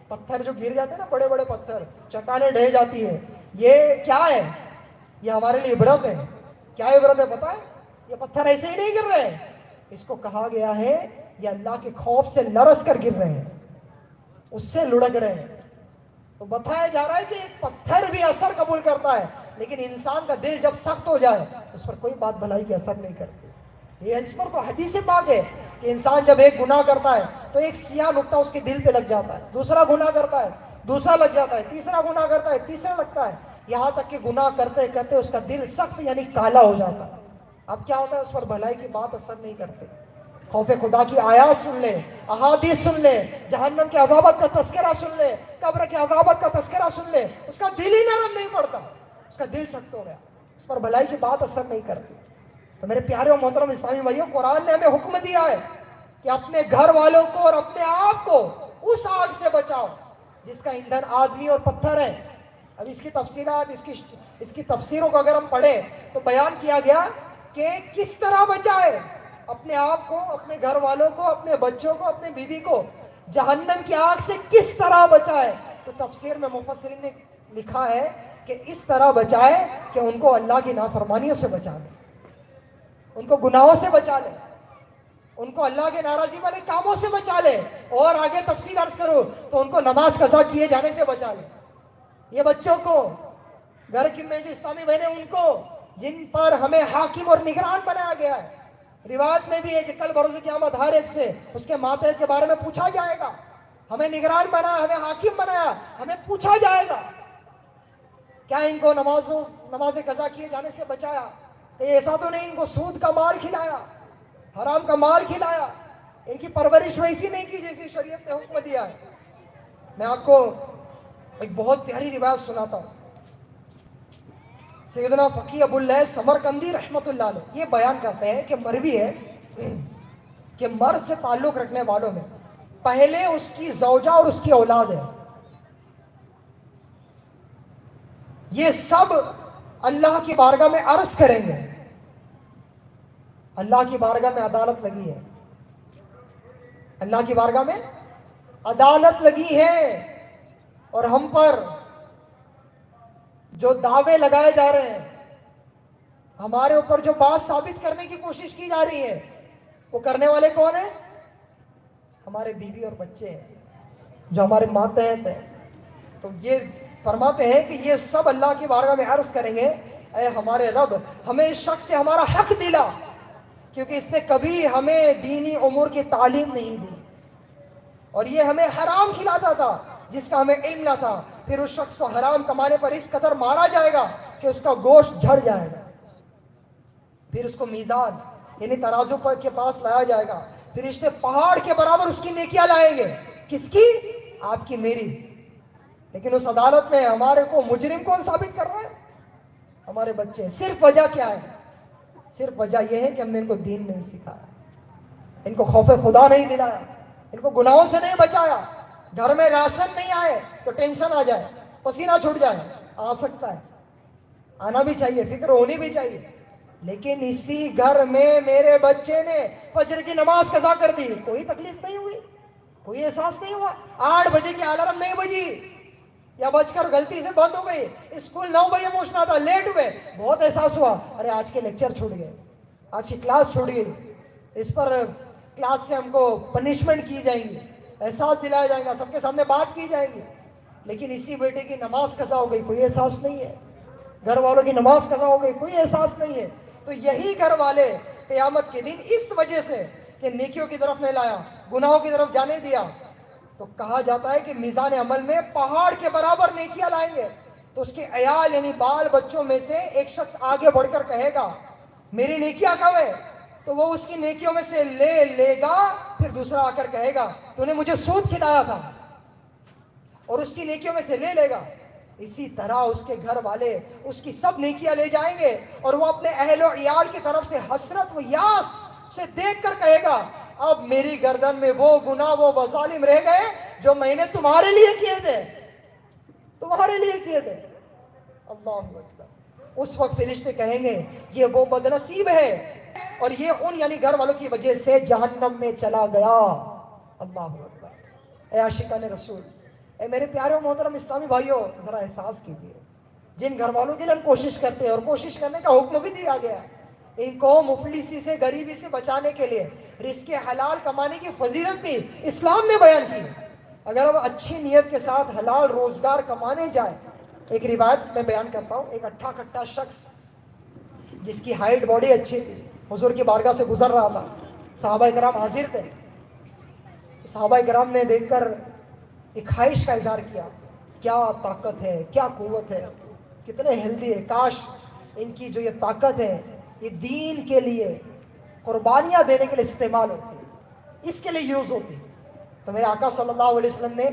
پتھر جو گر جاتے ہیں نا، بڑے بڑے پتھر، چٹانیں ڈھہ جاتی ہے، یہ کیا ہے؟ یہ ہمارے لیے عبرت ہے۔ کیا عبرت ہے پتہ ہے؟ یہ پتھر ایسے ہی نہیں گر رہے، اس کو کہا گیا ہے یہ اللہ کے خوف سے لرز کر گر رہے ہیں، اس سے لڑک رہے ہیں۔ تو بتایا جا رہا ہے کہ ایک پتھر بھی اثر قبول کرتا ہے، لیکن انسان کا دل جب سخت ہو جائے اس پر کوئی بات بھلائی کی اثر نہیں کرتی۔ یہ اس پر تو حدیث پاک ہے کہ انسان جب ایک گناہ کرتا ہے تو ایک سیاہ نقطہ اس کے دل پہ لگ جاتا ہے، دوسرا گناہ کرتا ہے دوسرا لگ جاتا ہے، تیسرا گناہ کرتا ہے تیسرا لگتا ہے، یہاں تک کہ گناہ کرتے کرتے اس کا دل سخت یعنی کالا ہو جاتا ہے۔ اب کیا ہوتا ہے؟ اس پر بھلائی کی بات اثر نہیں کرتے۔ خوف خدا کی آیات سن لے، احادیث سن لے، جہنم کے عذابت کا تذکرہ سن لے، قبر کے عذابت کا تذکرہ سن لے، اس کا دل ہی نرم نہیں پڑتا، اس کا دل سخت ہو گیا، اس پر بھلائی کی بات اثر نہیں کرتی۔ تو میرے پیارے اور محترم اسلامی بھائیوں، قرآن نے ہمیں حکم دیا ہے کہ اپنے گھر والوں کو اور اپنے آپ کو اس آگ سے بچاؤ جس کا ایندھن آدمی اور پتھر ہے۔ اب اس کی تفصیلات، اس کی تفسیروں کو اگر ہم پڑھیں تو بیان کیا گیا کہ کس طرح بچائے اپنے آپ کو، اپنے گھر والوں کو، اپنے بچوں کو، اپنے بیوی کو جہنم کی آگ سے کس طرح بچائے۔ تو تفسیر میں مفسرین نے لکھا ہے کہ اس طرح بچائے کہ ان کو اللہ کی نافرمانیوں سے بچا لے، ان کو گناہوں سے بچا لے، ان کو اللہ کے ناراضی والے کاموں سے بچا لے، اور آگے تفصیل عرض کرو تو ان کو نماز قضا کیے جانے سے بچا لے۔ یہ بچوں کو، گھر کی میں جو اسلامی بہنیں ان کو، جن پر ہمیں حاکم اور نگران بنایا گیا ہے۔ روایت میں بھی ہے کہ کل بروز قیامت ہر ایک سے اس کے ماتحت کے بارے میں پوچھا جائے گا۔ ہمیں نگران بنایا، ہمیں حاکم بنایا، ہمیں پوچھا جائے گا کیا ان کو نماز قضا کیے جانے سے بچایا؟ کہ ایسا تو نہیں ان کو سود کا مال کھلایا، حرام کا مال کھلایا، ان کی پرورش ویسی نہیں کی جیسی شریعت نے حکم دیا ہے۔ میں آپ کو ایک بہت پیاری روایت سناتا ہوں۔ سیدنا فقی ابو اللیث سمرقندی رحمۃ اللہ علیہ یہ بیان کرتے ہیں کہ مروی ہے کہ مرد سے تعلق رکھنے والوں میں پہلے اس کی زوجہ اور اس کی اولاد ہے، یہ سب اللہ کی بارگاہ میں عرض کریں گے۔ اللہ کی بارگاہ میں عدالت لگی ہے، اللہ کی بارگاہ میں عدالت لگی ہے، اور ہم پر جو دعوے لگائے جا رہے ہیں، ہمارے اوپر جو بات ثابت کرنے کی کوشش کی جا رہی ہے، وہ کرنے والے کون ہیں؟ ہمارے بیوی اور بچے ہیں جو ہمارے ماتحت ہیں۔ تو یہ فرماتے ہیں کہ یہ سب اللہ کی بارگاہ میں عرض کریں گے، اے ہمارے رب، ہمیں اس شخص سے ہمارا حق دلا، کیونکہ اس نے کبھی ہمیں دینی امور کی تعلیم نہیں دی، اور یہ ہمیں حرام کھلاتا تھا جس کا ہمیں علم نہ تھا۔ پھر اس شخص کو حرام کمانے پر اس قدر مارا جائے گا کہ اس کا گوشت جھڑ جائے گا، پھر اس کو میزان یعنی ترازو پر کے پاس لایا جائے گا، فرشتے پہاڑ کے برابر اس کی نیکیاں لائیں گے۔ کس کی؟ آپ کی، میری۔ لیکن اس عدالت میں ہمارے کو مجرم کون ثابت کر رہا ہے؟ ہمارے بچے۔ صرف وجہ کیا ہے؟ صرف وجہ یہ ہے کہ ہم نے ان کو دین نہیں سکھایا، ان کو خوف خدا نہیں دلایا، ان کو گناہوں سے نہیں بچایا۔ گھر میں راشن نہیں آئے تو ٹینشن آ جائے، پسینہ چھوٹ جائے، آ سکتا ہے، آنا بھی چاہیے، فکر ہونی بھی چاہیے، لیکن اسی گھر میں میرے بچے نے فجر کی نماز قضا کر دی، کوئی تکلیف نہیں ہوئی، کوئی احساس نہیں ہوا۔ 8 بجے کی الارم نہیں بجی یا بج کر غلطی سے بند ہو گئی، اسکول 9 بجے پہنچنا تھا، لیٹ ہوئے، بہت احساس ہوا، ارے آج کے لیکچر چھوٹ گئے، آج کی کلاس چھوٹ گئی، اس پر کلاس سے ہم کو پنشمنٹ کی جائیں گی، احساس دلایا جائے گا، سب کے سامنے بات کی جائے گی۔ لیکن اسی بیٹے کی نماز قضا ہو گئی، کوئی احساس نہیں ہے، گھر والوں کی نماز قضا ہو گئی، کوئی احساس نہیں ہے۔ تو یہی گھر والے قیامت کے دن اس وجہ سے کہ نیکیوں کی طرف نہیں لایا، گناہوں کی طرف جانے دیا، تو کہا جاتا ہے کہ میزان عمل میں پہاڑ کے برابر نیکیاں لائیں گے۔ تو اس کے عیال یعنی بال بچوں میں سے ایک شخص آگے بڑھ کر کہے گا، میری نیکیاں کب ہے؟ تو وہ اس کی نیکیوں میں سے لے گا، پھر دوسرا آ کر کہے گا تو نے مجھے سود کھلایا تھا، اور اس کی نیکیوں میں سے لے گا۔ اسی طرح اس کے گھر والے اس کی سب نیکیاں لے جائیں گے، اور وہ اپنے اہل و عیال کی طرف سے حسرت و یاس سے دیکھ کر کہے گا اب میری گردن میں وہ گناہ، وہ مظالم رہ گئے جو میں نے تمہارے لیے کیے تھے، تمہارے لیے کیے تھے۔ اللہ اکبر۔ اس وقت فرشتے کہیں گے یہ وہ بدنصیب ہے، اور یہ ان یعنی گھر والوں کی وجہ سے جہنم میں چلا گیا۔ اللہ اکبر۔ اے عاشقان رسول، اے میرے پیارے و محترم اسلامی بھائیوں، ذرا احساس کیجئے، جن گھر والوں کے لیے ہم کوشش کرتے ہیں، اور کوشش کرنے کا حکم بھی دیا گیا ہے، ان کو مفلسی سے، غریبی سے بچانے کے لیے رزق حلال کمانے کی فضیلت بھی اسلام نے بیان کی ہے۔ اگر ہم اچھی نیت کے ساتھ حلال روزگار کمانے جائیں، ایک روایت میں بیان کرتا ہوں، ایک اٹھا کٹا شخص جس کی ہائٹ باڈی اچھی تھی، حضور کی بارگاہ سے گزر رہا تھا، صحابہ کرام حاضر تھے، صحابہ کرام نے دیکھ کر ایک خواہش کا اظہار کیا، کیا طاقت ہے، کیا قوت ہے، کتنے ہیلدی ہے، کاش ان کی جو یہ طاقت ہے یہ دین کے لیے قربانیاں دینے کے لیے استعمال ہوتی، اس کے لیے یوز ہوتی۔ تو میرے آقا صلی اللہ علیہ وسلم نے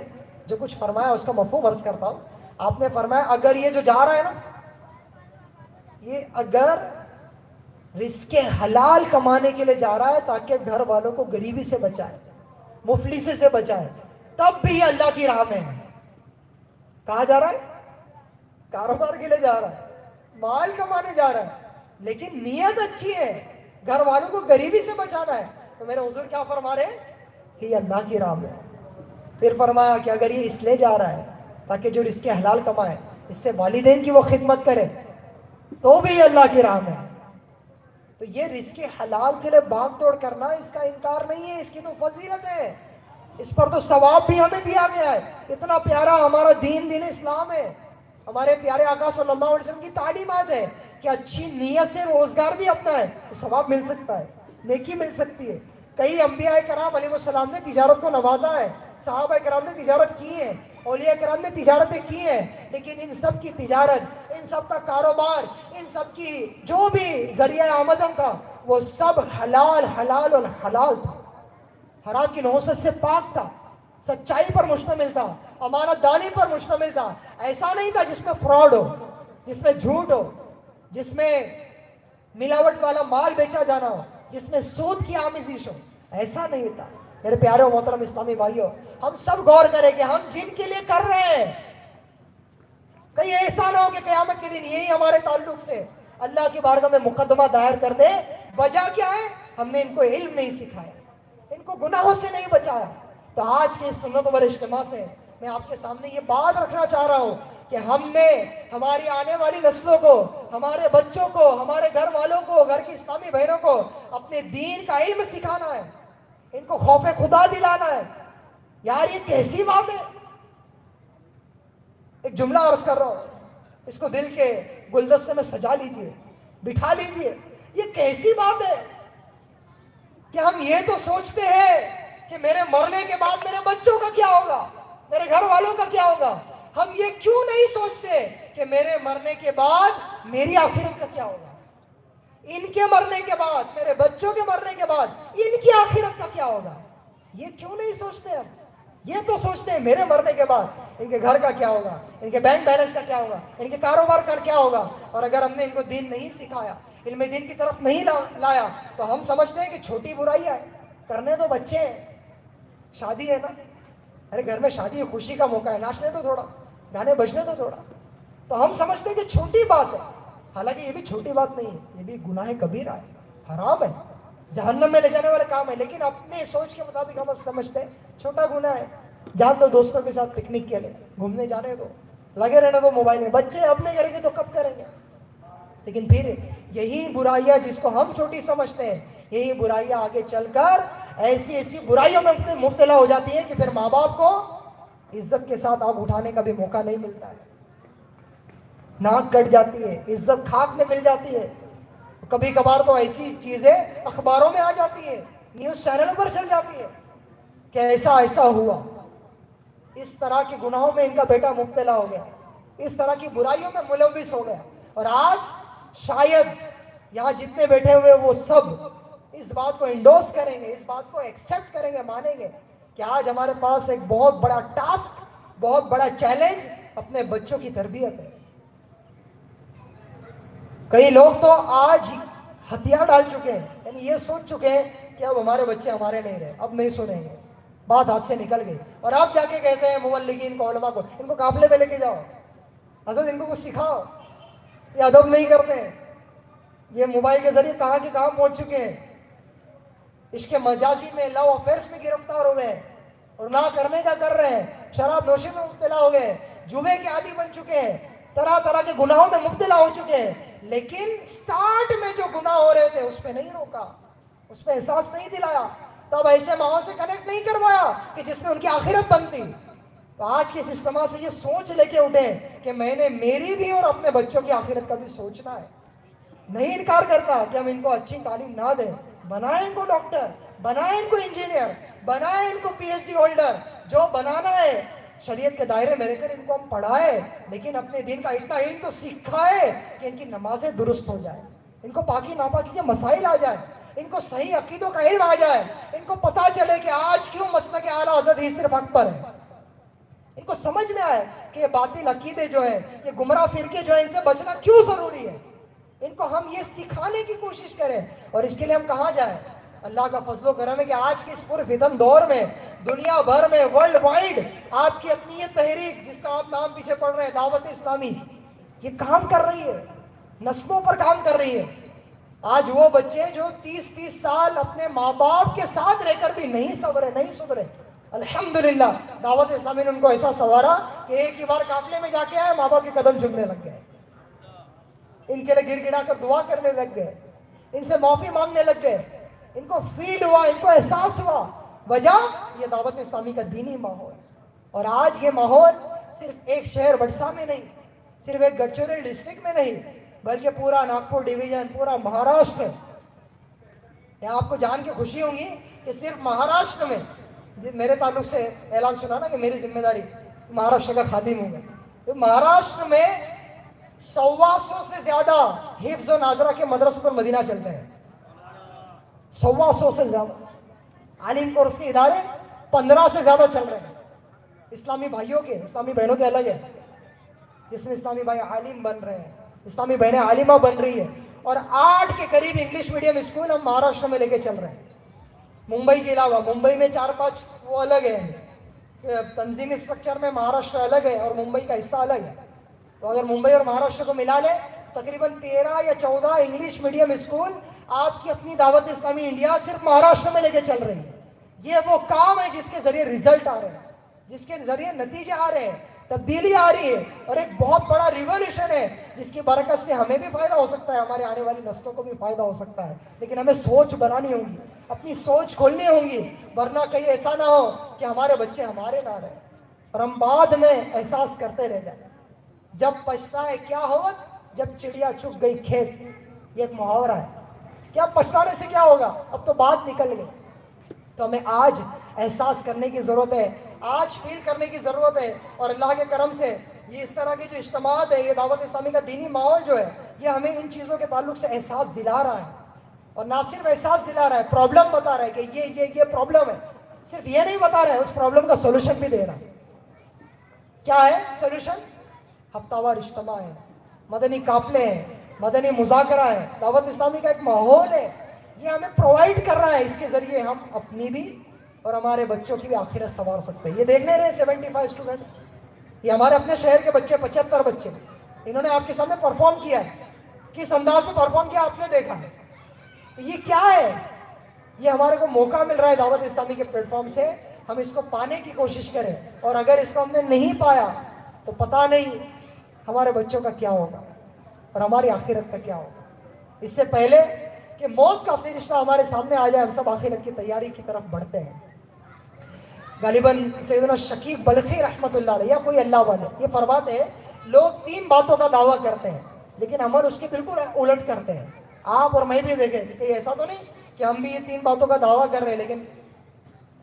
جو کچھ فرمایا اس کا مفہوم عرض کرتا ہوں۔ آپ نے فرمایا اگر یہ جو جا رہا ہے نا، یہ اگر رزق حلال کمانے کے لیے جا رہا ہے تاکہ گھر والوں کو غریبی سے بچائے، مفلسی سے بچائے، تب بھی یہ اللہ کی راہ میں ہے۔ کہاں جا رہا ہے؟ کاروبار کے لیے جا رہا ہے، مال کمانے جا رہا ہے، لیکن نیت اچھی ہے، گھر والوں کو غریبی سے بچانا ہے۔ تو میرے حضور کیا فرما رہے ہیں کہ یہ اللہ کی راہ میں ہے۔ پھر فرمایا کہ اگر یہ اس لیے جا رہا ہے تاکہ جو رزق حلال کمائے، اس سے والدین کی وہ خدمت کرے، تو بھی یہ اللہ کی راہ میں ہے۔ تو یہ رزق حلال کے لیے بھاگ دوڑ کرنا، اس کا انکار نہیں ہے، اس کی تو فضیلت ہے، اس پر تو ثواب بھی ہمیں دیا گیا ہے۔ اتنا پیارا ہمارا دین اسلام ہے، ہمارے پیارے آقا صلی اللہ علیہ وسلم کی تعلیمات ہے کہ اچھی نیت سے روزگار بھی اپنا ہے تو ثواب مل سکتا ہے، نیکی مل سکتی ہے۔ کئی انبیاء کرام علیہ السلام نے تجارت کو نوازا ہے، صحابہ کرام نے تجارت کی ہے، اولیاء کرام نے تجارتیں کی ہیں، لیکن ان سب کی تجارت، ان سب کا کاروبار، ان سب کی جو بھی ذریعہ آمدن تھا وہ سب حلال حلال اور حلال تھا، حرام کی نحوست سے پاک تھا، سچائی پر مشتمل تھا، امانت داری پر مشتمل تھا۔ ایسا نہیں تھا جس میں فراڈ ہو، جس میں جھوٹ ہو، جس میں ملاوٹ والا مال بیچا جانا ہو، جس میں سود کی آمیزش ہو، ایسا نہیں تھا۔ میرے پیارے و محترم اسلامی بھائیوں، ہم سب غور کریں کہ ہم جن کے لیے کر رہے ہیں، کہیں ایسا نہ ہو کہ قیامت کے دن یہی ہمارے تعلق سے اللہ کی بارگاہ میں مقدمہ دائر کر دے۔ وجہ کیا ہے؟ ہم نے ان کو علم نہیں سکھایا، ان کو گناہوں سے نہیں بچایا۔ تو آج کے سنت پر اجتماع سے میں آپ کے سامنے یہ بات رکھنا چاہ رہا ہوں کہ ہم نے ہماری آنے والی نسلوں کو، ہمارے بچوں کو، ہمارے گھر والوں کو، گھر کی اسلامی بہنوں کو اپنے دین کا علم سکھانا ہے، ان کو خوف خدا دلانا ہے۔ یار یہ کیسی بات ہے؟ ایک جملہ عرض کر رہا ہوں، اس کو دل کے گلدستے میں سجا لیجئے، بٹھا لیجئے۔ یہ کیسی بات ہے کہ ہم یہ تو سوچتے ہیں کہ میرے مرنے کے بعد میرے بچوں کا کیا ہوگا، میرے گھر والوں کا کیا ہوگا۔ ہم یہ کیوں نہیں سوچتے کہ میرے مرنے کے بعد میری آخرت کا کیا ہوگا، ان کے مرنے کے بعد، میرے بچوں کے مرنے کے بعد ان کی آخرت کا کیا ہوگا؟ یہ کیوں نہیں سوچتے ہم؟ یہ تو سوچتے ہیں میرے مرنے کے بعد ان کے گھر کا کیا ہوگا، ان کے بینک بیلنس کا کیا ہوگا، ان کے کاروبار کا کیا ہوگا۔ اور اگر ہم نے ان کو دین نہیں سکھایا، علم دین کی طرف نہیں لایا، تو ہم سمجھتے ہیں کہ چھوٹی برائی ہے، کرنے تو بچے ہیں، شادی ہے نا، ارے گھر میں شادی ہے، خوشی کا موقع ہے، ناچنے تو تھوڑا، گانے بجنے تو تھوڑا، تو ہم سمجھتے ہیں کہ چھوٹی بات ہے۔ حالانکہ یہ بھی چھوٹی بات نہیں ہے، یہ بھی گناہ کبیرہ ہے، حرام ہے، جہنم میں لے جانے والے کام ہے، لیکن اپنے سوچ کے مطابق ہم سمجھتے ہیں چھوٹا گناہ ہے، جان دو دوستوں کے ساتھ پکنک کے لیے گھومنے جانے دو، لگے رہنے دو موبائل میں، بچے اپنے کریں گے تو کب کریں گے؟ لیکن پھر یہی برائیاں جس کو ہم چھوٹی سمجھتے ہیں، یہی برائیاں آگے چل کر ایسی ایسی برائیوں میں مبتلا ہو جاتی ہیں کہ پھر ماں باپ کو عزت کے ساتھ آگ اٹھانے کا بھی موقع نہیں ملتا ہے، ناک کٹ جاتی ہے، عزت خاک میں مل جاتی ہے۔ کبھی کبھار تو ایسی چیزیں اخباروں میں آ جاتی ہیں، نیوز چینلوں پر چل جاتی ہے کہ ایسا ایسا ہوا، اس طرح کے گناہوں میں ان کا بیٹا مبتلا ہو گیا، اس طرح کی برائیوں میں ملوث ہو گیا۔ اور آج شاید یہاں جتنے بیٹھے ہوئے وہ سب اس بات کو انڈوس کریں گے, اس بات کو ایکسیپٹ کریں گے, مانیں گے کہ آج ہمارے پاس ایک بہت بڑا ٹاسک, بہت بڑا چیلنج اپنے بچوں کی تربیت ہے. کئی لوگ تو آج ہتھیار ڈال چکے ہیں, یعنی یہ سوچ چکے ہیں کہ اب ہمارے بچے ہمارے نہیں رہے, اب نہیں سنیں گے, بات ہاتھ سے نکل گئی. اور آپ جا کے کہتے ہیں مبلغین کو, علماء کو, ان کو قافلے پہ لے کے جاؤ, حضرت ان کو کچھ سکھاؤ. یہ ادب نہیں کرتے ہیں. یہ موبائل کے ذریعے کہاں کے کہاں پہنچ چکے ہیں, عشق مجازی میں, لو افیئرس میں گرفتار ہو گئے اور نہ کرنے کا کر رہے ہیں, شراب نوشی میں مبتلا ہو گئے, جوے کے عادی بن چکے ہیں, طرح طرح کے گناہوں میں مبتلا ہو چکے ہیں. لیکن سٹارٹ میں جو گناہ ہو رہے تھے اس پہ نہیں روکا, اس پہ احساس نہیں دلایا, تب ایسے ماحول سے کنیکٹ نہیں کروایا کہ جس میں ان کی آخرت بنتی. تو آج کے اس اجتماع سے یہ سوچ لے کے اٹھے کہ میں نے میری بھی اور اپنے بچوں کی آخرت کا بھی سوچنا ہے. نہیں انکار کرتا کہ ہم ان کو اچھی تعلیم نہ دیں, بنائیں ان کو ڈاکٹر, بنائیں ان کو انجینئر, بنائیں ان کو پی ایچ ڈی ہولڈر, جو بنانا ہے شریعت کے دائرے میں رہ کر ان کو ہم پڑھائے, لیکن اپنے دین کا اتنا علم تو سکھائے کہ ان کی نمازیں درست ہو جائے, ان کو پاکی ناپاکی کے مسائل آ جائے, ان کو صحیح عقیدوں کا علم آ جائے, ان کو پتا چلے کہ آج کیوں مسلک اعلیٰ حضرت ہی صرف حق پر ہے. ان کو سمجھ میں آئے کہ یہ باطل عقیدے جو ہیں, یہ گمراہ فرقے جو ہیں, ان سے بچنا کیوں ضروری ہے. ان کو ہم یہ سکھانے کی کوشش کریں. اور اس کے لیے ہم کہاں جائیں؟ اللہ کا فضل و کرم ہے کہ آج کے اس پرفتن دور میں دنیا بھر میں ورلڈ وائڈ آپ کی اپنی یہ تحریک, جس کا آپ نام پیچھے پڑھ رہے ہیں, دعوت اسلامی, یہ کام کر رہی ہے, نسلوں پر کام کر رہی ہے. آج وہ بچے جو 30 سال اپنے ماں باپ کے ساتھ رہ کر بھی نہیں سدھرے, الحمدللہ دعوت اسلامی نے ان کو ایسا سنوارا کہ ایک ہی بار قافلے میں جا کے آئے, ماں باپ کے قدم چومنے لگ گئے, ان کے لیے گڑ گڑا کر دعا کرنے لگ گئے, ان سے معافی مانگنے لگ گئے. ان کو فیل ہوا, ان کو احساس ہوا, وجہ یہ دعوت اسلامی کا دینی ماحول. اور آج یہ ماحول صرف ایک شہر بڑسا میں نہیں, صرف ایک گڑچوریل ڈسٹرکٹ میں نہیں, بلکہ پورا ناگپور ڈویژن, پورا مہاراشٹر. یہاں آپ کو جان کے خوشی ہوں گی کہ صرف مہاراشٹر میں, میرے تعلق سے اعلان سنا نا کہ میری ذمہ داری مہاراشٹر کا خادم ہوں گا, مہاراشٹر میں 125 سے زیادہ حفظ و ناظرہ کے مدرسۃ المدینہ چلتے ہیں. 125 سے زیادہ عالم کورس کے ادارے 15 سے زیادہ چل رہے ہیں. اسلامی بھائیوں کے, اسلامی بہنوں کے الگ ہے, جس میں اسلامی بھائی عالم بن رہے ہیں, اسلامی بہنیں عالمہ بن رہی ہے. اور 8 کے قریب انگلش میڈیم اسکول ہم مہاراشٹر میں لے کے چل رہے ہیں. ممبئی کے علاوہ, ممبئی میں 4-5 وہ الگ ہیں, تنظیمی اسٹرکچر میں مہاراشٹر الگ ہے اور ممبئی کا حصہ الگ ہے. تو اگر ممبئی اور مہاراشٹر کو ملا لیں تقریباً 13 یا 14 انگلش میڈیم اسکول آپ کی اپنی دعوت اسلامی انڈیا صرف مہاراشٹر میں لے کے چل رہی ہے. یہ وہ کام ہے جس کے ذریعے ریزلٹ آ رہے ہیں, جس کے ذریعے نتیجے آ رہے ہیں, تبدیلی آ رہی ہے, اور ایک بہت بڑا ریولیوشن ہے جس کی برکت سے ہمیں بھی فائدہ ہو سکتا ہے, ہمارے آنے والی نسلوں کو بھی فائدہ ہو سکتا ہے. لیکن ہمیں سوچ بنانی ہوگی, اپنی سوچ کھولنی ہوگی, ورنہ کہیں ایسا نہ ہو کہ ہمارے بچے ہمارے نہ رہیں اور ہم بعد میں احساس کرتے رہ جائیں. جب پچھتائے کیا ہوت, جب چڑیا چگ گئی کھیت, یہ ایک محاورہ ہے. کیا پچھتانے سے کیا ہوگا, اب تو بات نکل گئی. تو ہمیں آج احساس کرنے کی ضرورت ہے, آج فیل کرنے کی ضرورت ہے. اور اللہ کے کرم سے یہ اس طرح کی جو اجتماعات ہے, یہ دعوت اسلامی کا دینی ماحول جو ہے, یہ ہمیں ان چیزوں کے تعلق سے احساس دلا رہا ہے. اور نہ صرف احساس دلا رہا ہے, پرابلم بتا رہا ہے کہ یہ پرابلم ہے. صرف یہ نہیں بتا رہا ہے, اس پرابلم کا سولوشن بھی دے رہا ہے. کیا ہے سولوشن؟ ہفتہ وار اجتماع ہے, مدنی قافلے ہیں, مدنی مذاکرہ ہے, دعوت اسلامی کا ایک ماحول ہے. یہ ہمیں پرووائڈ کر رہا ہے, اس کے ذریعے ہم اپنی بھی اور ہمارے بچوں کی بھی آخرت سنوار سکتے ہیں. یہ دیکھنے رہے 75 اسٹوڈنٹس, یہ ہمارے اپنے شہر کے بچے, 75 بچے, انہوں نے آپ کے سامنے پرفارم کیا ہے. کس انداز میں پرفارم کیا آپ نے دیکھا ہے. یہ کیا ہے؟ یہ ہمارے کو موقع مل رہا ہے دعوت اسلامی کے پلیٹ فارم سے, ہم اس کو پانے کی کوشش کریں. اور اگر اس کو ہم نے نہیں پایا تو پتہ نہیں ہمارے بچوں کا کیا ہوگا اور ہماری آخرت کا کیا ہوگا. اس سے پہلے کہ موت کا فرشتہ ہمارے سامنے آ جائے, ہم سب آخرت کی تیاری کی طرف بڑھتے ہیں. غالباً سیدنا شکیب بلخی رحمۃ اللہ علیہ یا کوئی اللہ والے یہ فرماتے ہیں, لوگ 3 باتوں کا دعویٰ کرتے ہیں لیکن عمل اس کے بالکل الٹ کرتے ہیں. آپ اور میں بھی دیکھیں کہ ایسا تو نہیں کہ ہم بھی یہ 3 باتوں کا دعویٰ کر رہے ہیں لیکن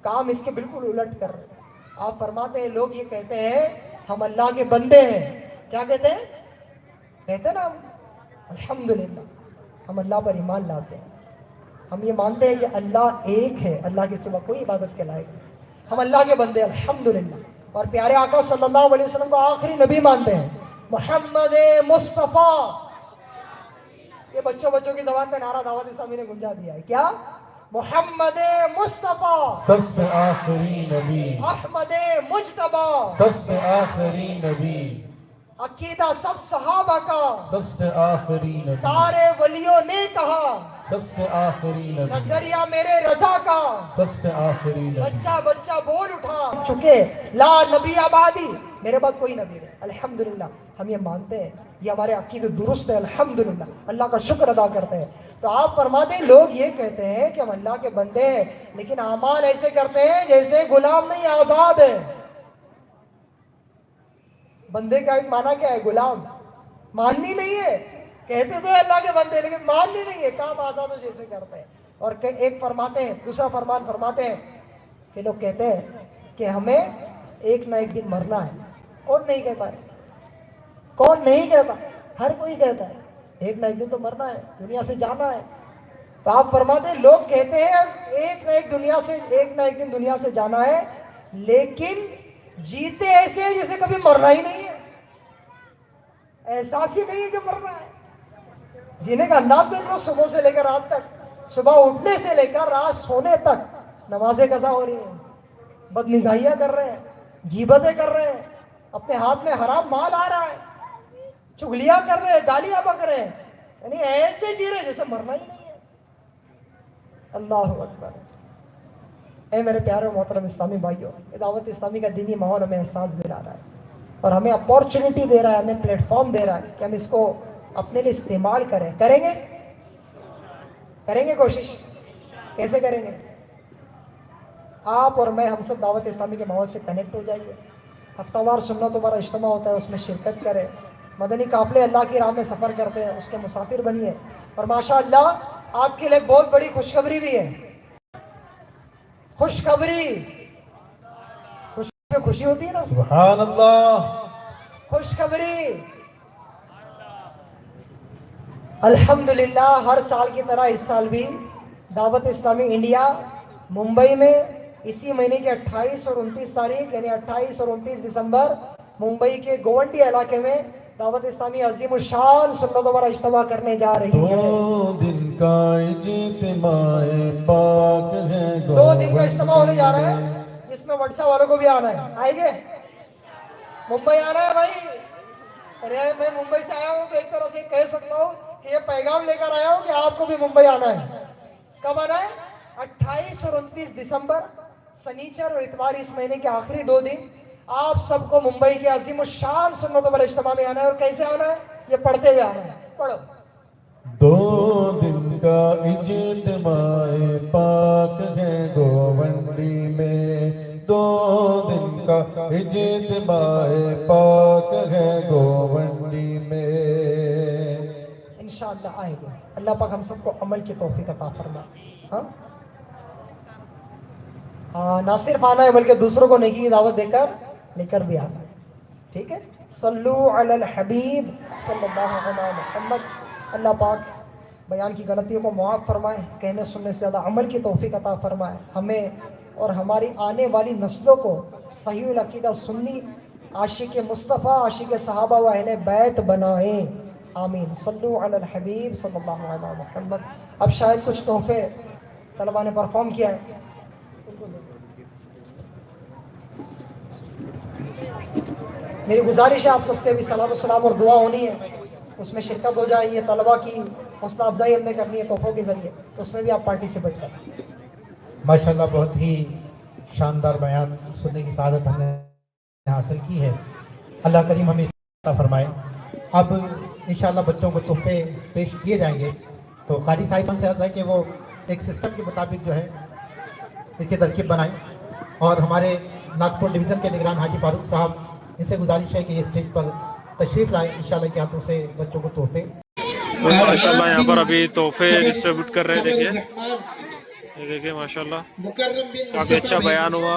کام اس کے بالکل الٹ کر رہے ہیں. آپ فرماتے ہیں لوگ یہ کہتے ہیں ہم اللہ کے بندے ہیں. کیا کہتے ہیں؟ کہتے ہیں نا ہم الحمدللہ ہم اللہ پر ایمان لاتے ہیں, ہم یہ مانتے ہیں کہ اللہ ایک ہے, اللہ کے سوا کوئی عبادت کے لائق نہیں. ہم اللہ کے بندے الحمدللہ, اور پیارے آقا صلی اللہ علیہ وسلم کو آخری نبی مانتے ہیں, محمد مصطفیٰ. یہ بچوں کی زبان پہ نعرہ دعوت اسلامی نے گنجا دیا ہے, کیا؟ محمد مصطفیٰ, سب سے آخری نبی, احمد مجتبی, سب سے آخری نبی, عقیدہ سب صحابہ کا, سب سے آخری نبی, سارے ولیوں نے کہا, سب سے آخری نبی, نظریہ میرے رضا کا, سب سے آخری نبی. بچہ بول اٹھا چکے لا نبی آبادی, میرے بعد کوئی نبی نہیں. الحمدللہ ہم یہ مانتے ہیں, یہ ہمارے عقیدے درست ہے الحمدللہ, اللہ کا شکر ادا کرتے ہیں. تو آپ فرماتے ہیں لوگ یہ کہتے ہیں کہ ہم اللہ کے بندے ہیں, لیکن اعمال ایسے کرتے ہیں جیسے غلام نہیں آزاد ہے. بندے کا ایک معنی کیا ہے؟ غلام. ماننی نہیں ہے, کہتے تو اللہ کے بندے لیکن ماننی نہیں ہے, کام آزاد ہو جیسے کرتے ہیں. اور ایک فرماتے ہیں, دوسرا فرمان فرماتے ہیں کہ لوگ کہتے ہیں کہ ہمیں ایک نہ ایک دن مرنا ہے. اور نہیں کہتا ہے, کون نہیں کہتا؟ ہر کوئی کہتا ہے ایک نہ ایک دن تو مرنا ہے, دنیا سے جانا ہے. تو آپ فرماتے ہیں لوگ کہتے ہیں ایک نہ ایک دن دنیا سے جانا ہے, لیکن جیتے ایسے ہیں جیسے کبھی مرنا ہی نہیں ہے, احساس ہی نہیں ہے کہ مرنا ہے. جینے کا انداز دیکھ لو, صبح سے لے کر رات تک, صبح اٹھنے سے لے کر رات سونے تک نمازیں قضا ہو رہی ہیں, بدنگاہیاں کر رہے ہیں, غیبتیں کر رہے ہیں, اپنے ہاتھ میں حرام مال آ رہا ہے, چغلیاں کر رہے ہیں, گالیاں بک رہے ہیں, یعنی ایسے جی رہے جیسے مرنا ہی نہیں ہے. اللہ اکبر. اے میرے پیارے محترم اسلامی بھائیوں, دعوت اسلامی کا دینی ماحول ہمیں احساس دلا رہا ہے اور ہمیں اپارچونٹی دے رہا ہے, ہمیں پلیٹ فارم دے رہا ہے کہ ہم اس کو اپنے لیے استعمال کریں گے کوشش. کیسے کریں گے؟ آپ اور میں, ہم سب دعوت اسلامی کے ماحول سے کنیکٹ ہو جائیے. ہفتہ وار سنت ہمارا اجتماع ہوتا ہے, اس میں شرکت کریں. مدنی قافلے اللہ کی راہ میں سفر کرتے ہیں, اس کے مسافر بنیے. اور ماشاءاللہ آپ کے لیے ایک بہت بڑی خوشخبری بھی ہے. خوشخبری میں خوشی ہوتی ہے نا, سبحان اللہ. خوشخبری. الحمدللہ ہر سال کی طرح اس سال بھی دعوت اسلامی انڈیا ممبئی میں اسی مہینے کے 28 اور 29 تاریخ یعنی 28 اور 29 دسمبر ممبئی کے گوونڈی علاقے میں دعوت اسلامی عظیم الشان سنت و اجتماع کرنے جا رہی ہے. 2 دن کا اجتماع پاک ہے, 2 دن کا اجتماع ہونے جا رہا ہے جس میں وٹسا والوں کو بھی آنا ہے. آئیں گے؟ ممبئی آنا ہے بھائی. ارے میں ممبئی سے آیا ہوں تو ایک طرح سے کہہ سکتا ہوں کہ یہ پیغام لے کر آیا ہوں کہ آپ کو بھی ممبئی آنا ہے. کب آنا ہے؟ 28 اور 29 دسمبر, سنیچر اور اتوار, اس مہینے کے آخری 2 دن آپ سب کو ممبئی کے عظیم الشان سنت و اجتماع میں آنا ہے. اور کیسے آنا ہے؟ یہ پڑھتے ہوئے آنا ہے. پڑھو. 2 دن کا اجتماع پاک ہے گوونڈی میں, 2 دن کا اجتماع پاک ہے گوونڈی میں. انشاءاللہ آئیں گے. اللہ پاک ہم سب کو عمل کی توفیق عطا فرمائے. ہاں, نہ صرف آنا ہے بلکہ دوسروں کو نیکی کی دعوت دے کر لے کر بھی آنا ہے. ٹھیک ہے؟ صلو علی الحبیب صلی اللہ علیہ محمد. اللہ پاک بیان کی غلطیوں کو معاف فرمائے, کہنے سننے سے زیادہ عمل کی توفیق عطا فرمائے. ہمیں اور ہماری آنے والی نسلوں کو صحیح العقیدہ سنی, عاشق مصطفیٰ, عاشق صحابہ و اہل بیت بنائیں. آمین. صلو علی الحبیب صلی اللہ علیہ محمد. اب شاید کچھ تحفے طلبہ نے پرفارم کیا ہے. میری گزارش ہے آپ سب سے بھی صلاۃ و سلام اور دعا ہونی ہے, اس میں شرکت ہو جائے. یہ طلبہ کی حوصلہ افزائی ہم نے کرنی ہے تحفوں کے ذریعے, تو اس میں بھی آپ پارٹیسپیٹ کریں. ماشاءاللہ بہت ہی شاندار بیان سننے کی سعادت ہم نے حاصل کی ہے. اللہ کریم ہمیں عطا فرمائے. اب انشاءاللہ بچوں کو تحفے پیش کیے جائیں گے, تو قاری صاحبان سے عرض ہے کہ وہ ایک سسٹم کے مطابق جو ہے اس کی ترکیب بنائیں, اور ہمارے ناگپور ڈویژن کے نگران حاجی فاروق صاحب, ان سے گزارش ہے کہ یہ اسٹیج پر تشریف لائیں. انشاءاللہ کے ہاتھوں سے بچوں کو تحفے. ماشاءاللہ یہاں پر ابھی تحفے ڈسٹریبیوٹ کر رہے ہیں. دیکھیے ماشاءاللہ کافی اچھا بیان ہوا,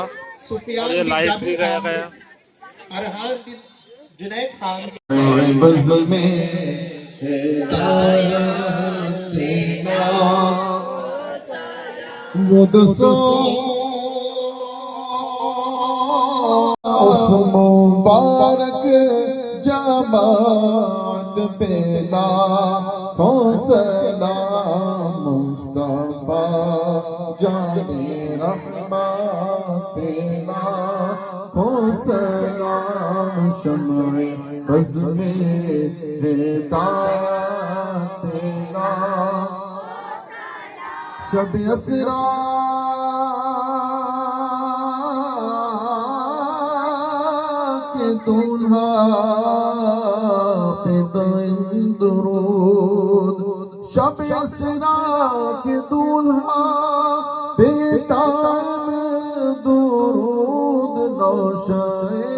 اور یہ لائیو بھی گیا گیا. جنید خان بز میں مدسو اس مبارک جماعت پہ لاکھوں سلام مصطفیٰ جان رحمت پہ لاکھوں سلام شمع بز میں ہدایت پہ شب اسرا کے دولہا پہ درود شب اسرا کے دولہا پہ تائم درود نوشائے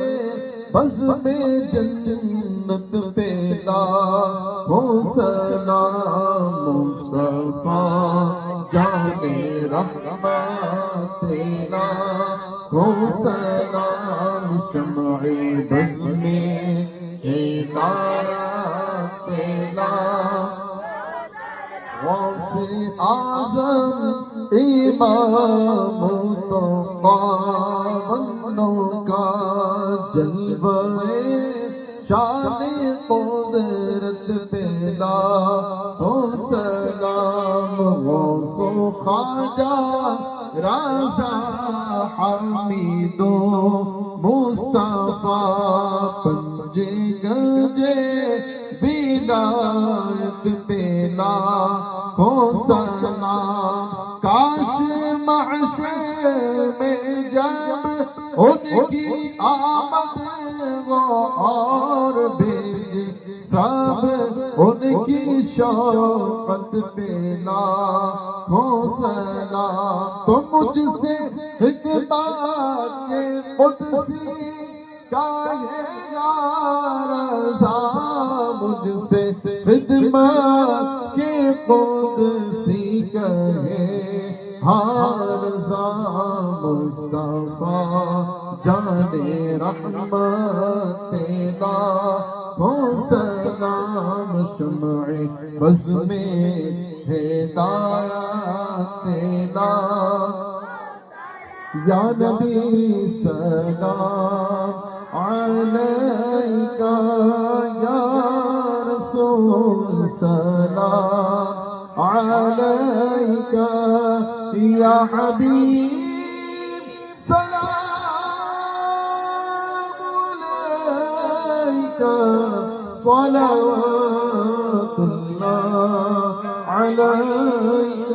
بز میں جنت پہ لاکھوں سلام مصطفیٰ جان رحمت پہ لاکھوں سلام شمع بز میں ہدایت پہ غوث اعظم امام تقابلوں کا جلوہ شان قدرت پہ لاکھوں سلام غوث و خواجہ رضا حمید و مصطفیٰ پنجے گنجے ولایت پہ لاکھوں سلام کاش محشر میں جب ان کی آمد اور بھیج سب ان کی شوقت پہ لاکھوں سلام تو مجھ سے خطبات کے قدسی کا یہ رضا مجھ سے خدمت کے قدسی کہے رضا مصطفیٰ جان رحمت پہ لاکھوں سلام شمع بز میں ہدایت پہ یا نبی سلام علیکہ یا رسول سلام علیکہ یا حبیب سلام علیکہ صلوات اللہ علیکہ